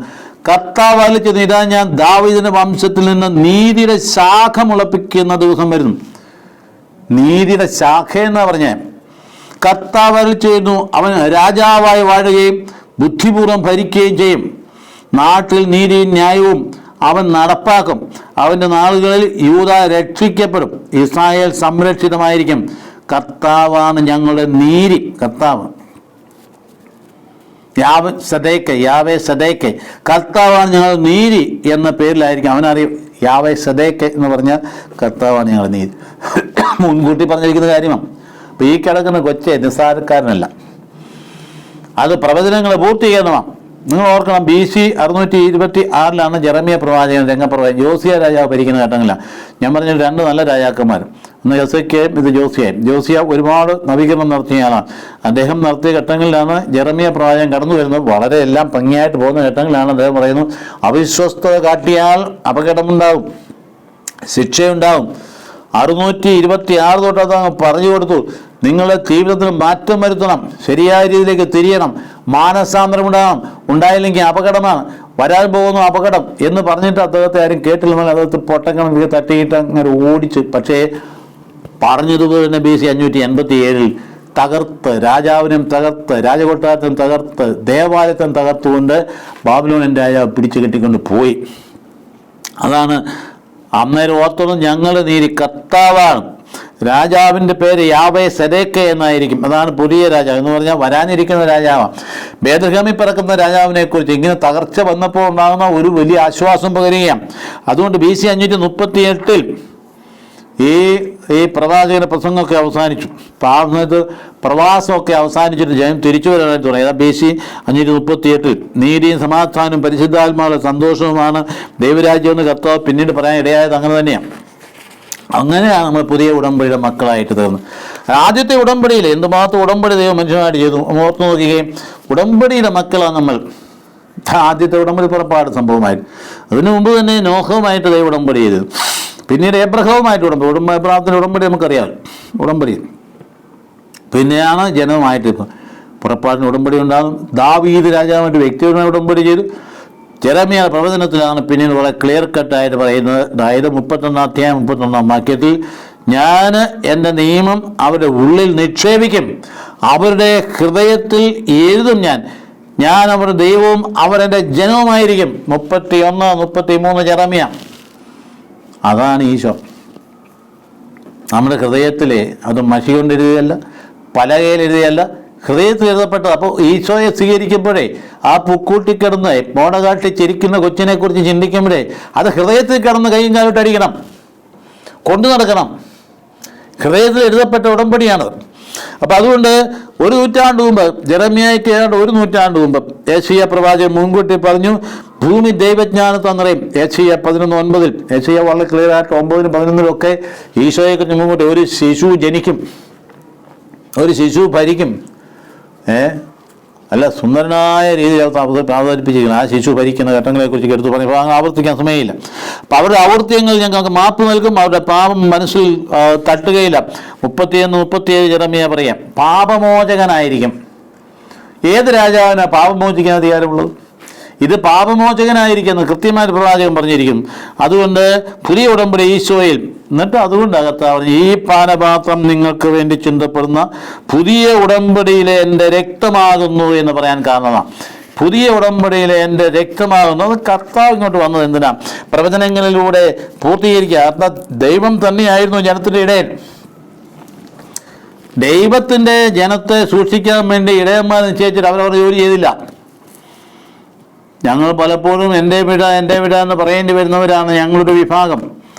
കർത്താവ് അരുളിച്ചെയ്തു, ഇതാ ഞാൻ ദാവീദിന്റെ വംശത്തിൽ നിന്ന് നീതിയുടെ ശാഖ മുളപ്പിക്കുന്ന ദിവസം വരുന്നു. നീതിയുടെ ശാഖ എന്നാ പറഞ്ഞേ. കർത്താവ് അരുളിച്ചെയ്തു, അവൻ രാജാവായി വാഴുകയും ബുദ്ധിപൂർവ്വം ഭരിക്കുകയും ചെയ്യും. നാട്ടിൽ നീതിയും ന്യായവും അവൻ നടപ്പാക്കും. അവൻ്റെ നാളുകളിൽ യൂദ രക്ഷിക്കപ്പെടും, ഇസ്രായേൽ സംരക്ഷിതമായിരിക്കും. കർത്താവാണ് ഞങ്ങളുടെ നീതി. കർത്താവ് യാവേ സദേക്കെ, കർത്താവാണ് ഞങ്ങളുടെ നീതി എന്ന പേരിലായിരിക്കും അവനറിയും. യാവേ സദേക്കെ എന്ന് പറഞ്ഞാൽ കർത്താവാണ് ഞങ്ങളുടെ നീതി. മുൻകൂട്ടി പറഞ്ഞിരിക്കുന്ന കാര്യമാണ്. അപ്പോൾ ഈ കിടക്കുന്ന കൊച്ചെ നിസ്സാരക്കാരനല്ല, അത് പ്രവചനങ്ങൾ പൂർത്തീകരണമാണ്. നിങ്ങൾ ഓർക്കണം, BC 626 ജെറമ്യാ പ്രവാചകൻ രംഗപ്രവാചകൻ യോസിയ രാജാവ് ഭരിക്കുന്ന ഘട്ടങ്ങളിലാണ്. ഞാൻ പറഞ്ഞ 2 നല്ല രാജാക്കന്മാർ, ഒന്ന് ഹെസക്കിയയും ഇത് ജോസിയായും. ജോസിയ ഒരുപാട് നവീകരണം നടത്തിയ ആളാണ്. അദ്ദേഹം നടത്തിയ ഘട്ടങ്ങളിലാണ് ജെറമ്യാ പ്രവാചകൻ കടന്നു വരുന്നത്. വളരെ എല്ലാം ഭംഗിയായിട്ട് പോകുന്ന ഘട്ടങ്ങളിലാണ് അദ്ദേഹം പറയുന്നു, അവിശ്വസ്തത കാട്ടിയാൽ അപകടമുണ്ടാവും, ശിക്ഷയുണ്ടാവും. 626 തൊട്ട് അത് പറഞ്ഞു കൊടുത്തു. നിങ്ങളുടെ ജീവിതത്തിൽ മാറ്റം വരുത്തണം, ശരിയായ രീതിയിലേക്ക് തിരിയണം, മാനസാന്തരം ഉണ്ടായില്ലെങ്കിൽ അപകടമാണ്, വരാൻ പോകുന്ന അപകടം എന്ന് പറഞ്ഞിട്ട് അദ്ദേഹത്തെ ആരും കേട്ടില്ല. അദ്ദേഹത്തെ പൊട്ടക്കണക്ക് തട്ടിയിട്ട് അങ്ങനെ ഓടിച്ചു. പക്ഷേ പറഞ്ഞതുപോലെ തന്നെ BC 587 തകർത്ത്, രാജാവിനും തകർത്ത്, രാജകൊട്ടാരത്തിനും തകർത്ത്, ദേവാലയത്തിനും തകർത്തുകൊണ്ട് ബാബിലോണിയൻ രാജാവ് പിടിച്ചു കെട്ടിക്കൊണ്ട് പോയി. അതാണ് അന്നേരം ഓർത്തോളം ഞങ്ങളുടെ നീതി കർത്താവാണ്. രാജാവിൻ്റെ പേര് യാവേ സദേക്കെ എന്നായിരിക്കും. അതാണ് പുതിയ രാജാവ് എന്ന് പറഞ്ഞാൽ വരാനിരിക്കുന്ന രാജാവാണ്. ബേത്ലഹേമിൽ പിറക്കുന്ന രാജാവിനെ കുറിച്ച് ഇങ്ങനെ തകർച്ച വന്നപ്പോൾ ഉണ്ടാകുന്ന ഒരു വലിയ ആശ്വാസം പകരുകയാണ്. അതുകൊണ്ട് BC 538 ഈ പ്രവാചകന്റെ പ്രസംഗമൊക്കെ അവസാനിച്ചു. ആ സമയത്ത് പ്രവാസമൊക്കെ അവസാനിച്ചിട്ട് ജയം തിരിച്ചു വരാനായിട്ട് തുടങ്ങി. അതാ BC 538 നീതിയും സമാധാനവും പരിശുദ്ധാത്മാവുള്ള സന്തോഷവുമാണ് ദൈവരാജ്യം എന്ന് കർത്താവ് പിന്നീട് പറയാൻ ഇടയായത്. അങ്ങനെ തന്നെയാണ്. അങ്ങനെയാണ് നമ്മൾ പുതിയ ഉടമ്പടിയുടെ മക്കളായിട്ട് തീർന്നത്. ആദ്യത്തെ ഉടമ്പടിയിൽ എന്തുമാത്രം ഉടമ്പടി ദൈവം മനുഷ്യനായിട്ട് ചെയ്തു ഓർത്ത് നോക്കുകയും, ഉടമ്പടിയുടെ മക്കളാണ് നമ്മൾ. ആദ്യത്തെ ഉടമ്പടി പുറപ്പാട് സംഭവമായിരുന്നു. അതിനു മുമ്പ് തന്നെ നോഹവുമായിട്ട് ദൈവം ഉടമ്പടി ചെയ്തു. പിന്നീട് എബ്രഹാവുമായിട്ട് എബ്രഹാമത്തിൻ്റെ ഉടമ്പടി നമുക്കറിയാം. ഉടമ്പടി പിന്നെയാണ് ജനവുമായിട്ട് ഇപ്പം പുറപ്പാടിന് ഉടമ്പടി ഉണ്ടാകും. ദാവീദ് രാജാവുമായിട്ട് വ്യക്തിപരമായ ഉടമ്പടി ചെയ്തു. ജെറമ്യാ പ്രവചനത്തിലാണ് പിന്നീട് വളരെ ക്ലിയർ കട്ടായിട്ട് പറയുന്നത്. അതായത് 31 വാക്യത്തിൽ, ഞാൻ എൻ്റെ നിയമം അവരുടെ ഉള്ളിൽ നിക്ഷേപിക്കും, അവരുടെ ഹൃദയത്തിൽ എഴുതും, ഞാൻ അവരുടെ ദൈവവും അവരെൻ്റെ ജനവുമായിരിക്കും. 31-33 ജെറമ്യാ. അതാണ് ഈശോ നമ്മുടെ ഹൃദയത്തിലെ. അത് മഷി കൊണ്ട് എഴുതിയല്ല, പലകയിൽ എഴുതിയല്ല, ഹൃദയത്തിൽ എഴുതപ്പെട്ടത്. അപ്പോൾ ഈശോയെ സ്വീകരിക്കുമ്പോഴേ ആ പുക്കൂട്ടി കിടന്ന് മോടകാട്ടി ചിരിക്കുന്ന കൊച്ചിനെ കുറിച്ച് ചിന്തിക്കുമ്പോഴേ അത് ഹൃദയത്തിൽ കിടന്ന് കൈയും കാലോട്ട് അടിക്കണം. കൊണ്ടു നടക്കണം. ഹൃദയത്തിൽ എഴുതപ്പെട്ട ഉടമ്പടിയാണ്. അപ്പം അതുകൊണ്ട് ഒരു നൂറ്റാണ്ട് മുമ്പ്, ജെറമ്യായ്ക്ക് ഏതാണ്ട് ഒരു നൂറ്റാണ്ട് മുമ്പ് യെശയ്യാ പ്രവാചകൻ മുൻകൂട്ടി പറഞ്ഞു, ഭൂമി ദൈവജ്ഞാനത്താൽ നിറയും. യെശയ്യാ 11:9. യെശയ്യാ വളരെ ക്ലിയർ ആയിട്ട് 9-നും 11-നും ഈശോയെക്കുറിച്ച് മുൻകൂട്ടി ഒരു ശിശു ജനിക്കും, ഒരു ശിശു ഭരിക്കും. അല്ല, സുന്ദരനായ രീതിയിൽ അവതരിപ്പിച്ചിരിക്കണം. ആ ശിശു ഭരിക്കുന്ന ഘട്ടങ്ങളെക്കുറിച്ച് എടുത്തു പറഞ്ഞപ്പോൾ അങ്ങ് ആവർത്തിക്കാൻ സമയമില്ല. അപ്പം അവരുടെ ആവർത്തിയങ്ങൾ ഞങ്ങൾക്ക് മാപ്പ് നൽകും, അവരുടെ പാപം മനസ്സിൽ തട്ടുകയില്ല. 31-37 ജെറമ്യാ പറയാം, പാപമോചകനായിരിക്കും. ഏത് രാജാവിനാണ് പാപം മോചിക്കാൻ അധികാരമുള്ളത്? ഇത് പാപമോചകനായിരിക്കുന്നു കൃത്യമായിട്ട് പ്രവാചകൻ പറഞ്ഞിരിക്കുന്നു. അതുകൊണ്ട് പുതിയ ഉടമ്പടി ഈശോയിൽ, എന്നിട്ട് അതുകൊണ്ട് കർത്താവ് ഈ പാനപാത്രം നിങ്ങൾക്ക് വേണ്ടി ചിന്തപ്പെടുന്ന പുതിയ ഉടമ്പടിയിലെ എൻ്റെ രക്തമാകുന്നു എന്ന് പറയാൻ കാരണമാണ്. പുതിയ ഉടമ്പടിയിലെ എൻ്റെ രക്തമാകുന്നു. അത് കർത്താവ് ഇങ്ങോട്ട് വന്നത് എന്തിനാ? പ്രവചനങ്ങളിലൂടെ പൂർത്തീകരിക്കുക. കാരണം ദൈവം തന്നെയായിരുന്നു ജനത്തിൻ്റെ ഇടയൻ. ദൈവത്തിൻ്റെ ജനത്തെ സൂക്ഷിക്കാൻ വേണ്ടി ഇടയന്മാർ നിശ്ചയിച്ചിട്ട് അവരവർ ജോലി ചെയ്തില്ല. ഞങ്ങൾ പലപ്പോഴും എൻ്റെ വിട എന്ന് പറയേണ്ടി വരുന്നവരാണ് ഞങ്ങളുടെ വിഭാഗം.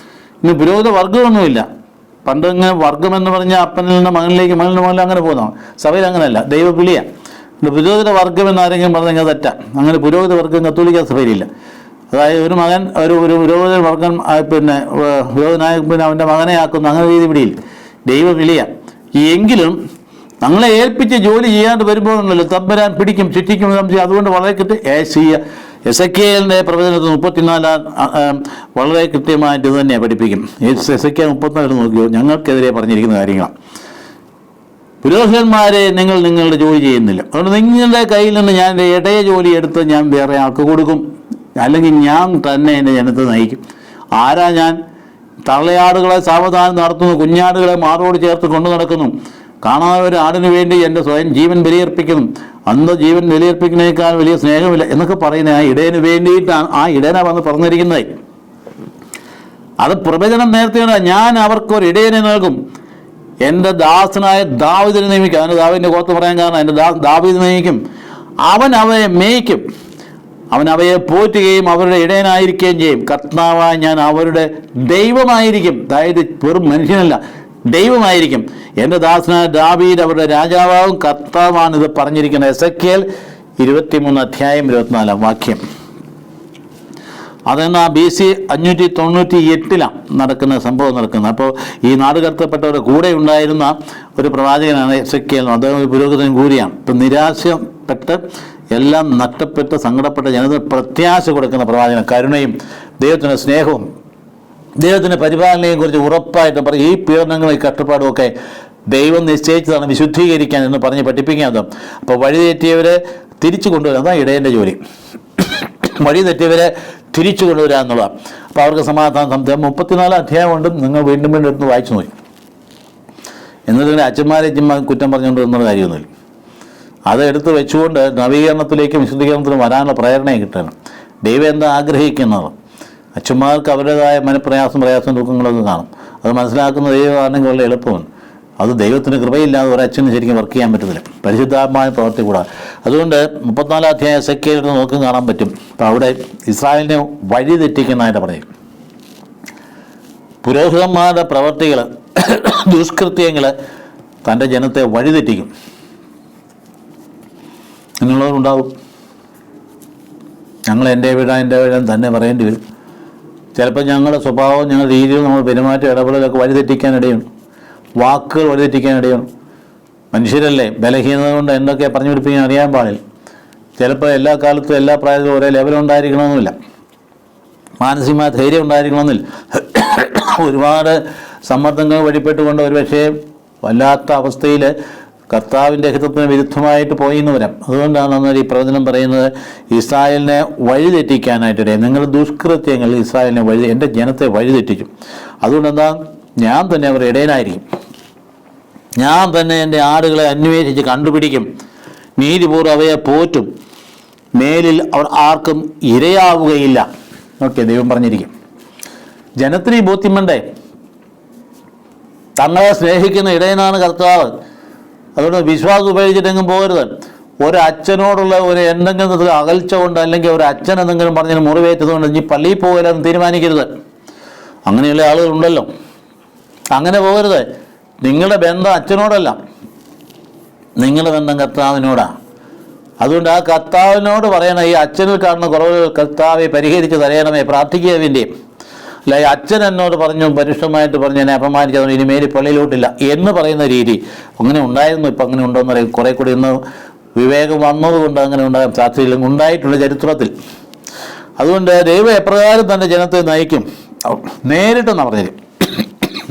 ഇന്ന് പുരോഹിത വർഗമൊന്നുമില്ല. പണ്ട് ഇങ്ങനെ വർഗമെന്ന് പറഞ്ഞാൽ അപ്പനിൽ നിന്ന് മകനിലേക്ക്, മകനിൽ നിന്ന് മകനിൽ അങ്ങനെ പോകുന്നതാണ്. സഭയിൽ അങ്ങനെയല്ല, ദൈവവിളിയ. പുരോഹിത വർഗം എന്നാരെങ്കിലും പറഞ്ഞാൽ തെറ്റാ. അങ്ങനെ പുരോഹിത വർഗം കത്തോലിക്ക സഭയിലില്ല. അതായത് ഒരു മകൻ ഒരു പുരോഹിത വർഗം പുരോഹിതനായ അവൻ്റെ മകനെ ആക്കുന്നു, അങ്ങനെ രീതി പിടിയില്ല. ദൈവവിളിയ. എങ്കിലും ഞങ്ങളെ ഏൽപ്പിച്ച് ജോലി ചെയ്യാണ്ട് വരുമ്പോഴല്ലോ തമ്പുരാൻ പിടിക്കും, ചുറ്റിക്കും. അതുകൊണ്ട് വളരെ എസെക്കിയേലിൻ്റെ പ്രവചനത്തിൽ 34 വളരെ കൃത്യമായിട്ട് ഇത് തന്നെയാണ് പഠിപ്പിക്കും. എസെക്കിയേൽ 34 നോക്കിയോ, ഞങ്ങൾക്കെതിരെ പറഞ്ഞിരിക്കുന്ന കാര്യങ്ങളാണ്. പുരോഹിതന്മാരെ നിങ്ങൾ നിങ്ങളുടെ ജോലി ചെയ്യുന്നില്ല, അതുകൊണ്ട് നിങ്ങളുടെ കയ്യിൽ നിന്ന് ഞാൻ എൻ്റെ ഇടയ ജോലി എടുത്ത് ഞാൻ വേറെ ആൾക്ക് കൊടുക്കും, അല്ലെങ്കിൽ ഞാൻ തന്നെ എൻ്റെ ജനത്തെ നയിക്കും. ആരാ ഞാൻ? തള്ളയാടുകളെ സാവധാനം നടത്തുന്നു, കുഞ്ഞാടുകളെ മാറോട് ചേർത്ത് കൊണ്ടു നടക്കുന്നു, കാണാതെ ഒരു ആടിനു വേണ്ടി എൻ്റെ സ്വയം ജീവൻ ബലിയർപ്പിക്കുന്നു, അന്ന് ജീവൻ ബലിയർപ്പിക്കുന്നതിനേക്കാൾ വലിയ സ്നേഹമില്ല എന്നൊക്കെ പറയുന്ന ആ ഇടയന് വേണ്ടിയിട്ടാണ് ആ ഇടയനെ വന്ന് പറഞ്ഞിരിക്കുന്നത്. അത് പ്രവചനം നേരത്തെയാണ്. ഞാൻ അവർക്കൊരു ഇടയനെ നൽകും, എൻ്റെ ദാസനായ ദാവീദിനെ നിയമിക്കും. അവന് ദാവീദിൻ്റെ ഗോത്രം പറയാൻ കാരണം എൻ്റെ ദാവീദ് നിയമിക്കും. അവൻ അവയെ മേയ്ക്കും, അവൻ അവയെ പോറ്റുകയും അവരുടെ ഇടയനായിരിക്കുകയും ചെയ്യും. കർത്താവായ ഞാൻ അവരുടെ ദൈവമായിരിക്കും. അതായത് വെറും മനുഷ്യനല്ല, ദൈവമായിരിക്കും. എൻ്റെ ദാസനായ ദാവീദ് അവരുടെ രാജാവാകും. കർത്താവാണ് ഇത് പറഞ്ഞിരിക്കുന്നത്. എസെക്കിയേൽ 23:24 അതെന്നാ BC 598 നടക്കുന്ന സംഭവം നടക്കുന്നത്. അപ്പോൾ ഈ നാട് കടത്തപ്പെട്ടവരുടെ കൂടെ ഉണ്ടായിരുന്ന ഒരു പ്രവാചകനാണ് എസെക്കിയേൽ. അദ്ദേഹം ഒരു പുരോഹിതൻ കൂടിയാണ്. ഇപ്പം നിരാശപ്പെട്ട് എല്ലാം നഷ്ടപ്പെട്ട് സങ്കടപ്പെട്ട ജനത പ്രത്യാശ കൊടുക്കുന്ന പ്രവാചകൻ. കരുണയും ദൈവത്തിൻ്റെ സ്നേഹവും ദൈവത്തിൻ്റെ പരിപാലനയെ കുറിച്ച് ഉറപ്പായിട്ടും പറയും. ഈ പീഡനങ്ങളും ഈ കഷ്ടപ്പാടും ഒക്കെ ദൈവം നിശ്ചയിച്ചതാണ് വിശുദ്ധീകരിക്കാൻ എന്ന് പറഞ്ഞ് പഠിപ്പിക്കാതെ. അപ്പോൾ വഴിതെറ്റിയവരെ തിരിച്ചു കൊണ്ടുവരാൻ, അതാണ് ഇടയൻ്റെ ജോലി. വഴി തെറ്റിയവരെ തിരിച്ചു കൊണ്ടുവരിക എന്നുള്ളതാണ്. അപ്പോൾ അവർക്ക് സമാധാനം. 34 അധ്യായം കൊണ്ട് നിങ്ങൾ വീണ്ടും വീണ്ടും എടുത്ത് വായിച്ചു നോക്കി. എന്നിട്ട് അച്ഛന്മാരെ കുറ്റം പറഞ്ഞുകൊണ്ട് എന്നുള്ള കാര്യമൊന്നുമില്ല. അത് എടുത്ത് വെച്ചുകൊണ്ട് നവീകരണത്തിലേക്കും വിശുദ്ധീകരണത്തിലും വരാനുള്ള പ്രേരണയെ കിട്ടണം. ദൈവം എന്താ ആഗ്രഹിക്കുന്നത്? അച്ഛന്മാർക്ക് അവരുടേതായ പ്രയാസം ദുഃഖങ്ങളൊക്കെ കാണും. അത് മനസ്സിലാക്കുന്ന ദൈവമാണെങ്കിൽ വളരെ എളുപ്പമാണ്. അത് ദൈവത്തിന് കൃപയില്ലാതെ ഒരച്ഛന് ശരിക്കും വർക്ക് ചെയ്യാൻ പറ്റത്തില്ല, പരിശുദ്ധാത്മാവിനെ പ്രവർത്തി കൂടാതെ. അതുകൊണ്ട് 34 അധ്യായം എസെക്കിയേൽ നോക്കി കാണാൻ പറ്റും. അപ്പോൾ അവിടെ ഇസ്രായേലിനെ വഴി തെറ്റിക്കുന്നതായിട്ട് പറയും. പുരോഹിതന്മാരുടെ പ്രവർത്തികൾ, ദുഷ്കൃത്യങ്ങൾ തൻ്റെ ജനത്തെ വഴിതെറ്റിക്കും. എന്നുള്ളവരുണ്ടാവും. ഞങ്ങൾ എൻ്റെ വീടാൻ തന്നെ പറയേണ്ടി വരും. ചിലപ്പോൾ ഞങ്ങളുടെ സ്വഭാവം, ഞങ്ങളുടെ രീതിയിൽ, നമ്മൾ പെരുമാറ്റം, ഇടപെടലൊക്കെ വഴിതെറ്റിക്കാനിടയുണ്ട്. വാക്കുകൾ വഴിതെറ്റിക്കാനിടയുണ്ട്. മനുഷ്യരല്ലേ, ബലഹീനത കൊണ്ട് എന്തൊക്കെ പറഞ്ഞു പിടിപ്പിക്കാൻ അറിയാൻ പാടില്ല. ചിലപ്പോൾ എല്ലാ കാലത്തും എല്ലാ പ്രായത്തിലും ഒരേ ലെവലുണ്ടായിരിക്കണമെന്നില്ല, മാനസികമായ ധൈര്യം ഉണ്ടായിരിക്കണമെന്നില്ല. ഒരുപാട് സമ്മർദ്ദങ്ങൾ വഴിപ്പെട്ടുകൊണ്ട് ഒരുപക്ഷേ വല്ലാത്ത അവസ്ഥയിൽ കർത്താവിൻ്റെ ഹിതത്തിന് വിരുദ്ധമായിട്ട് പോയി എന്ന് വരാം. അതുകൊണ്ടാണ് അന്നേരം ഈ പ്രവചനം പറയുന്നത്, ഇസ്രായേലിനെ വഴിതെറ്റിക്കാനായിട്ടിടയിൽ നിങ്ങൾ ദുഷ്കൃത്യങ്ങൾ ഇസ്രായേലിനെ എൻ്റെ ജനത്തെ വഴിതെറ്റിച്ചു. അതുകൊണ്ട് എന്താ, ഞാൻ തന്നെ അവരുടെ ഇടയനായിരിക്കും. ഞാൻ തന്നെ എൻ്റെ ആടുകളെ അന്വേഷിച്ച് കണ്ടുപിടിക്കും, നീതിപൂർവ്വം അവയെ പോറ്റും, മേലിൽ അവർ ആർക്കും ഇരയാവുകയില്ല. ഓക്കെ, ദൈവം പറഞ്ഞിരിക്കും. ജനത്തിന് ഈ ബോധ്യം വേണ്ടേ? തങ്ങളെ സ്നേഹിക്കുന്ന ഇടയനാണ് കർത്താവ്. അതുകൊണ്ട് വിശ്വാസം ഉപയോഗിച്ചിട്ടെങ്കിലും പോകരുത്. ഒരച്ഛനോടുള്ള എന്തെങ്കിലും അകൽച്ച കൊണ്ട്, അല്ലെങ്കിൽ ഒരു അച്ഛൻ എന്തെങ്കിലും പറഞ്ഞതിന് മുറിവേറ്റതുകൊണ്ട് ഇനി പള്ളിയിൽ പോകരുതെന്ന് തീരുമാനിക്കരുത്. അങ്ങനെയുള്ള ആളുകളുണ്ടല്ലോ. അങ്ങനെ പോകരുത്. നിങ്ങളുടെ ബന്ധം അച്ഛനോടല്ല, നിങ്ങളുടെ ബന്ധം കർത്താവിനോടാണ്. അതുകൊണ്ട് ആ കർത്താവിനോട് പറയണം, ഈ അച്ഛനിൽ കാണുന്ന കുറവുകൾ കർത്താവെ പരിഹരിച്ച് തരയണമേ, പ്രാർത്ഥിക്കുക വേണ്ടിയും. അല്ല ഈ അച്ഛൻ എന്നോട് പറഞ്ഞു, പരുഷമായിട്ട് പറഞ്ഞു, എന്നെ അപമാനിച്ചതുകൊണ്ട് ഇനി മേലിൽ പള്ളിയിലോട്ടില്ല എന്ന് പറയുന്ന രീതി അങ്ങനെ ഉണ്ടായിരുന്നു. ഇപ്പം അങ്ങനെ ഉണ്ടോയെന്ന് പറയും. കുറേ കൂടി ഇന്ന് വിവേകം വന്നതുകൊണ്ട് അങ്ങനെ ഉണ്ടാകാൻ സാധ്യതയില്ല, ഉണ്ടായിട്ടുള്ള ചരിത്രത്തിൽ. അതുകൊണ്ട് ദൈവം എപ്രകാരം തൻ്റെ ജനത്തെ നയിക്കും, നേരിട്ടെന്നാണ് പറഞ്ഞത്,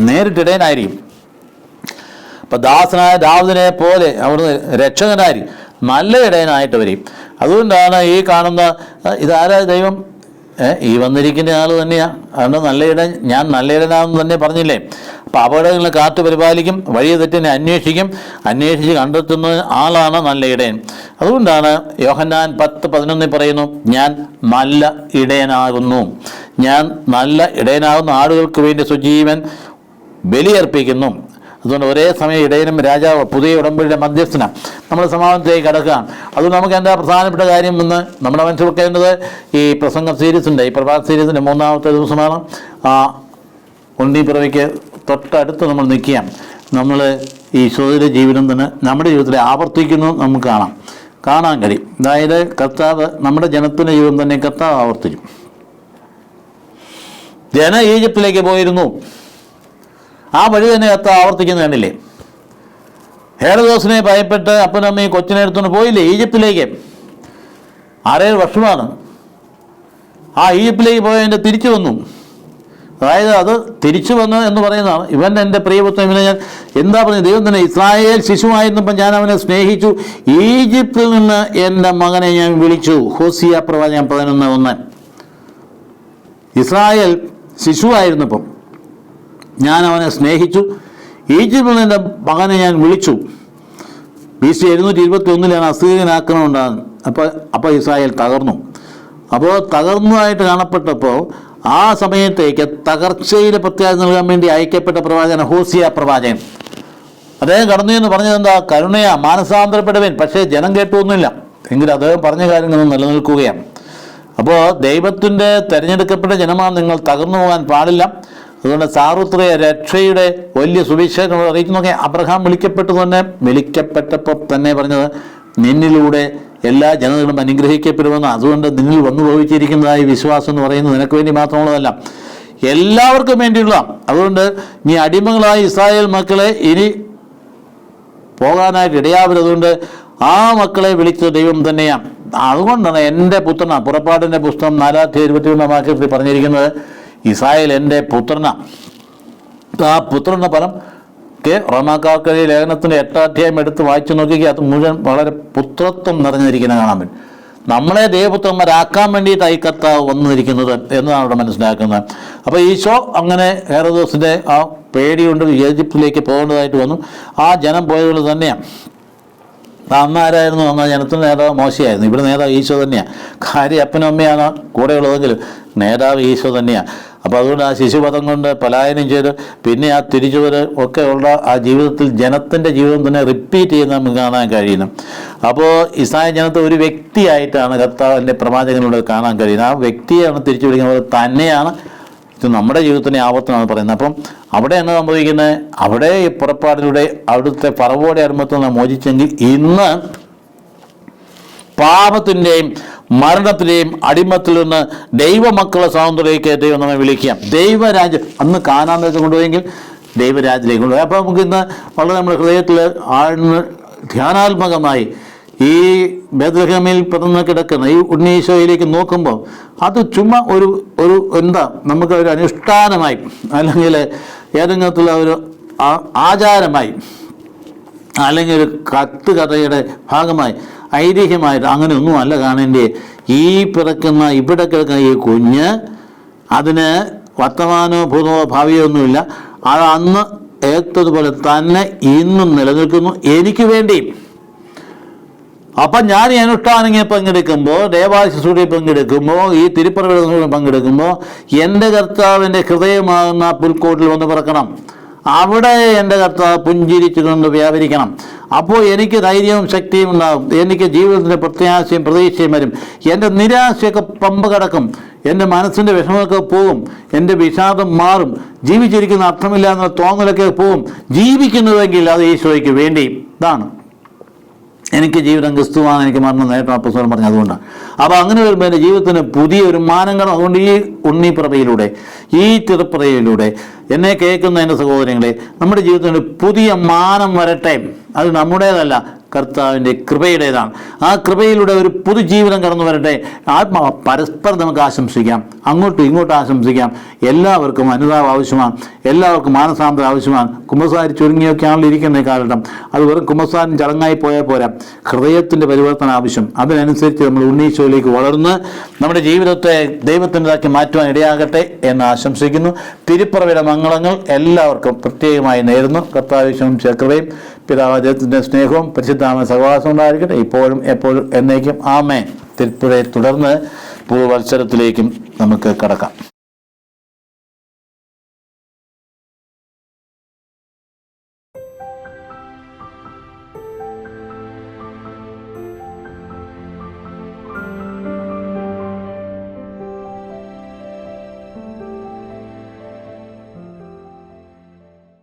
നേരിട്ടിടയനായിരിക്കും. അപ്പം ദാസനായ ദാവീദിനെ പോലെ അവിടുന്ന് രക്ഷകനായിരിക്കും, നല്ല ഇടയനായിട്ട് വരും. അതുകൊണ്ടാണ് ഈ കാണുന്ന ഇതാരാ ദൈവം, ഈ വന്നിരിക്കുന്ന ആൾ തന്നെയാണ്. അതുകൊണ്ട് നല്ല ഇടൻ, ഞാൻ നല്ല ഇടനാണെന്ന് തന്നെ പറഞ്ഞില്ലേ. അപ്പം അപകടങ്ങളെ കാത്തു പരിപാലിക്കും, വഴിയെ തെറ്റിനെ അന്വേഷിച്ച് കണ്ടെത്തുന്ന ആളാണ് നല്ല ഇടയൻ. അതുകൊണ്ടാണ് യോഹന്നാൻ 10:11 പറയുന്നു, ഞാൻ നല്ല ഇടയനാകുന്നു, ഞാൻ നല്ല ഇടയനാകുന്നു, ആടുകൾക്ക് വേണ്ടി സ്വജീവൻ ബലിയർപ്പിക്കുന്നു. അതുകൊണ്ട് ഒരേ സമയം ഇടയനും രാജാവ്, പുതിയ ഉടമ്പടിയുടെ മധ്യസ്ഥനാണ്. നമ്മൾ സമാധാനത്തിലേക്ക് കടക്കുകയാണ്. അതുകൊണ്ട് നമുക്ക് എന്താ പ്രധാനപ്പെട്ട കാര്യം എന്ന് നമ്മുടെ മനസ്സിൽ വെക്കേണ്ടത്, ഈ പ്രസംഗ സീരീസിൻ്റെ, ഈ പ്രഭാത സീരീസിൻ്റെ 3-ാമത്തെ ദിവസമാണ്. ഉണ്ണിപ്പിറവിക്ക് തൊട്ടടുത്ത് നമ്മൾ നിൽക്കുക. നമ്മൾ ഈശോയുടെ ജീവിതം തന്നെ നമ്മുടെ ജീവിതത്തിൽ ആവർത്തിക്കുന്നു നമുക്ക് കാണാൻ കഴിയും. അതായത് കർത്താവ് നമ്മുടെ ജനത്തിൻ്റെ ജീവിതം തന്നെ കർത്താവ് ആവർത്തിക്കും. ജനം ഈജിപ്തിലേക്ക് പോയിരുന്നു, ആ വഴി തന്നെ കർത്താവ് ആവർത്തിക്കുന്നത് കണ്ടില്ലേ. ഹേറോദോസിനെ ഭയപ്പെട്ട് അപ്പനും അമ്മയും കൊച്ചിനെ എടുത്തുകൊണ്ട് പോയില്ലേ ഈജിപ്തിലേക്ക്. 6-7 വർഷമാണ് ആ ഈജിപ്തിലേക്ക് പോയതിൻ്റെ തിരിച്ചു വന്നു. അതായത് അത് തിരിച്ചു വന്നു എന്ന് പറയുന്നതാണ്. ഇവൻ എൻ്റെ പ്രിയപുത്രൻ, ഇവനെ ഞാൻ എന്താ പറഞ്ഞത്, ദൈവം തന്നെ ഇസ്രായേൽ ശിശുവായിരുന്നപ്പം ഞാൻ അവനെ സ്നേഹിച്ചു, ഈജിപ്തിൽ നിന്ന് എൻ്റെ മകനെ ഞാൻ വിളിച്ചു. ഹോസിയ പ്രവാചകൻ 11:1. ഇസ്രായേൽ ശിശുവായിരുന്നപ്പം ഞാൻ അവനെ സ്നേഹിച്ചു, ഈജിപ്തിൽ നിന്ന് എൻ്റെ മകനെ ഞാൻ വിളിച്ചു. BC 721 അസീറിയൻ ആക്രമണം ഉണ്ടാകുന്നത്. അപ്പോൾ ഇസ്രായേൽ തകർന്നു. അപ്പോൾ തകർന്നതായിട്ട് കാണപ്പെട്ടപ്പോൾ ആ സമയത്തേക്ക് തകർച്ചയിൽ പ്രത്യാശ നൽകാൻ വേണ്ടി അയക്കപ്പെട്ട പ്രവാചകൻ ഹോസിയ പ്രവാചകൻ. അദ്ദേഹം കടന്നു എന്ന് പറഞ്ഞത് എന്താ, കരുണയാ, മാനസാന്തരപ്പെടുവൻ. പക്ഷേ ജനം കേട്ടൊന്നുമില്ല. എങ്കിലും അദ്ദേഹം പറഞ്ഞ കാര്യങ്ങളൊന്നും നിലനിൽക്കുകയാണ്. അപ്പോൾ ദൈവത്തിൻ്റെ തിരഞ്ഞെടുക്കപ്പെട്ട ജനമാണ് നിങ്ങൾ, തകർന്നു പോകാൻ പാടില്ല. അതുകൊണ്ട് സാർവത്രിക രക്ഷയുടെ വലിയ സുവിശേഷം അറിയിക്കുന്നൊക്കെ അബ്രഹാം വിളിക്കപ്പെട്ടപ്പോൾ തന്നെ പറഞ്ഞത്, നിന്നിലൂടെ എല്ലാ ജനതകളും അനുഗ്രഹിക്കപ്പെടുമെന്ന്. അതുകൊണ്ട് നിന്നിൽ വന്നു ഭവിച്ചിരിക്കുന്നതായി വിശ്വാസം എന്ന് പറയുന്നത് നിനക്ക് വേണ്ടി മാത്രമുള്ളതല്ല, എല്ലാവർക്കും വേണ്ടിയുള്ള. അതുകൊണ്ട് നീ അടിമകളായ ഇസ്രായേൽ മക്കളെ ഇനി പോകാനായിട്ട് ഇടയാവരുത്. അതുകൊണ്ട് ആ മക്കളെ വിളിച്ചത് ദൈവം തന്നെയാണ്. അതുകൊണ്ടാണ് എൻ്റെ പുത്രനാണ്. പുറപ്പാടിൻ്റെ പുസ്തകം 4:21 പറഞ്ഞിരിക്കുന്നത്, ഇസ്രായേൽ എൻ്റെ പുത്രനാണ്. ആ പുത്രൻ്റെ ഫലം റോമാക്കാർക്ക് ലേഖനത്തിൻ്റെ 8-ാം അധ്യായം എടുത്ത് വായിച്ചു നോക്കിക്കുക, അത് മുഴുവൻ വളരെ പുത്രത്വം നിറഞ്ഞിരിക്കുന്നത് കാണാൻ പറ്റും. നമ്മളെ ദൈവപുത്രന്മാരാക്കാൻ വേണ്ടിയിട്ടായി കർത്താവ് വന്നിരിക്കുന്നത് എന്നതാണ് അവിടെ മനസ്സിലാക്കുന്നത്. അപ്പോൾ ഈശോ അങ്ങനെ ഹെറോദോസിൻ്റെ ആ പേടിയുണ്ട്, ഈജിപ്തിലേക്ക് പോകേണ്ടതായിട്ട് വന്നു. ആ ജനം പോയതുകൊണ്ട് തന്നെയാണ്. അന്ന് ആരായിരുന്നു? അന്ന് ജനത്തിൻ്റെ നേതാവ് മോശയായിരുന്നു. ഇവിടെ നേതാവ് ഈശോ തന്നെയാണ്. കാര്യം അപ്പനും അമ്മയാണ് കൂടെ ഉള്ളതെങ്കിലും നേതാവ് ഈശോ തന്നെയാണ്. അപ്പോൾ അതുകൊണ്ട് ആ ശിശുപഥം കൊണ്ട് പലായനം ചെയ്ത് പിന്നെ ആ തിരിച്ചുവരവ് ഒക്കെ ഉള്ള ആ ജീവിതത്തിൽ ജനത്തിൻ്റെ ജീവിതം തന്നെ റിപ്പീറ്റ് ചെയ്യുന്ന നമുക്ക് കാണാൻ കഴിയുന്നു. അപ്പോൾ ഇസ്രായേൽ ജനത്തെ ഒരു വ്യക്തിയായിട്ടാണ് കർത്താവിൻ്റെ പ്രവാചകനിലൂടെ കാണാൻ കഴിയുന്നത്. ആ വ്യക്തിയാണ് തിരിച്ചു വിളിക്കുന്നത്, തന്നെയാണ് ഇത് നമ്മുടെ ജീവിതത്തിൻ്റെ ആവർത്തനമാണ് പറയുന്നത്. അപ്പം അവിടെ എന്നാ സംഭവിക്കുന്നത്? അവിടെ ഈ പുറപ്പാടിലൂടെ അവിടുത്തെ ഫറവോടെ അടിമത്തിൽ നിന്ന് മോചിച്ചെങ്കിൽ ഇന്ന് പാപത്തിൻ്റെയും മരണത്തിൻ്റെയും അടിമത്തിൽ നിന്ന് ദൈവമക്കളെ സ്വാതന്ത്ര്യത്തിലേക്ക് ദൈവം നമ്മെ വിളിക്കാം. ദൈവരാജ്യം അന്ന് കാനാൻ ദേശം കൊണ്ടുപോയെങ്കിൽ ദൈവരാജ്യത്തിലേക്ക് കൊണ്ടുപോയി. അപ്പോൾ നമുക്കിന്ന് വളരെ നമ്മുടെ ഹൃദയത്തിൽ ആഴ്ന്ന് ധ്യാനാത്മകമായി ഈ ബേത്ലഹേമിൽ പിറന്ന് കിടക്കുന്ന ഈ ഉണ്ണീശോയിലേക്ക് നോക്കുമ്പോൾ അത് ചുമ്മാ ഒരു എന്താ നമുക്ക് ഒരു അനുഷ്ഠാനമായി അല്ലെങ്കിൽ ഏതെങ്കിലും ഒരു ആചാരമായി അല്ലെങ്കിൽ ഒരു കഥയുടെ ഭാഗമായി ഐതിഹ്യമായിട്ട് അങ്ങനെയൊന്നും അല്ല കാണേണ്ടേ. ഈ പിറക്കുന്ന ഇവിടെ കിടക്കുന്ന ഈ കുഞ്ഞ് അതിന് വർത്തമാനമോ ഭൂതമോ ഭാവിയോ ഒന്നുമില്ല. അത് അന്ന് ഏറ്റതുപോലെ തന്നെ ഇന്നും നിലനിൽക്കുന്നു എനിക്ക് വേണ്ടി. അപ്പം ഞാൻ ഈ അനുഷ്ഠാനങ്ങൾ പങ്കെടുക്കുമ്പോൾ, ദേവാലയ ശുശ്രൂഷയിൽ പങ്കെടുക്കുമ്പോൾ, ഈ തിരുപ്പറവിൽ പങ്കെടുക്കുമ്പോൾ എൻ്റെ കർത്താവിൻ്റെ ഹൃദയമാകുന്ന പുൽക്കോട്ടിൽ വന്ന് പിറക്കണം. അവിടെ എൻ്റെ കർത്താവ് പുഞ്ചിരിച്ചുകൊണ്ട് വ്യാപരിക്കണം. അപ്പോൾ എനിക്ക് ധൈര്യവും ശക്തിയും ഉണ്ടാകും. എനിക്ക് ജീവിതത്തിൻ്റെ പ്രത്യാശയും പ്രതീക്ഷയും വരും. എൻ്റെ നിരാശയൊക്കെ പമ്പ കിടക്കും. എൻ്റെ മനസ്സിൻ്റെ വിഷമമൊക്കെ പോകും. എൻ്റെ വിഷാദം മാറും. ജീവിച്ചിരിക്കുന്ന അർത്ഥമില്ല എന്നുള്ള തോന്നലൊക്കെ പോകും. ജീവിക്കുന്നുവെങ്കിൽ അത് ഈശോയ്ക്ക് വേണ്ടി. ഇതാണ് എനിക്ക് ജീവിതം ക്രിസ്തുവാണ്, എനിക്ക് മരണം നേട്ടം അപ്പോസ്തലൻ പറഞ്ഞു. അതുകൊണ്ടാണ്. അപ്പോൾ അങ്ങനെ വരുമ്പോൾ എൻ്റെ ജീവിതത്തിന് പുതിയൊരു മാനങ്ങൾ. അതുകൊണ്ട് ഈ ഉണ്ണിപ്രഭയിലൂടെ, ഈ തിരുപ്രഭയിലൂടെ എന്നെ കേൾക്കുന്ന എൻ്റെ സഹോദരങ്ങളെ, നമ്മുടെ ജീവിതത്തിന് പുതിയ മാനം വരട്ടെ. അത് നമ്മുടേതല്ല, കർത്താവിൻ്റെ കൃപയുടേതാണ്. ആ കൃപയിലൂടെ ഒരു പുതുജീവനം കടന്നു വരട്ടെ. പരസ്പരം നമുക്ക് ആശംസിക്കാം, അങ്ങോട്ടും ഇങ്ങോട്ടും ആശംസിക്കാം. എല്ലാവർക്കും അനുതാപം ആവശ്യമാണ്, എല്ലാവർക്കും മാനസാന്തരം ആവശ്യമാണ്. കുമ്പസാരി ചുരുങ്ങിയൊക്കെയാണല്ലോ ഇരിക്കുന്ന കാലഘട്ടം. അത് വെറും കുമ്പസാരം ചടങ്ങായി പോയാൽ പോരാ, ഹൃദയത്തിൻ്റെ പരിവർത്തനം ആവശ്യം. അതിനനുസരിച്ച് നമ്മൾ ഉണ്ണീശോയിലേക്ക് വളർന്ന് നമ്മുടെ ജീവിതത്തെ ദൈവത്തിൻ്റെതാക്കി മാറ്റുവാൻ ഇടയാകട്ടെ എന്ന് ആശംസിക്കുന്നു. തിരുപ്പിറവിയുടെ മംഗളങ്ങൾ എല്ലാവർക്കും പ്രത്യേകമായി നേരുന്നു. കർത്താവിശ്വം കൃപയും പിതാവ് ദൈവത്തിൻ്റെ സ്നേഹവും പരിശുദ്ധാത്മാവിന്റെ സഹവാസം ഉണ്ടായിരിക്കട്ടെ, ഇപ്പോഴും എപ്പോഴും എന്നേക്കും. ആമേൻ. തിരുപ്പിറയെ തുടർന്ന് പുതുവത്സരത്തിലേക്കും നമുക്ക് കടക്കാം.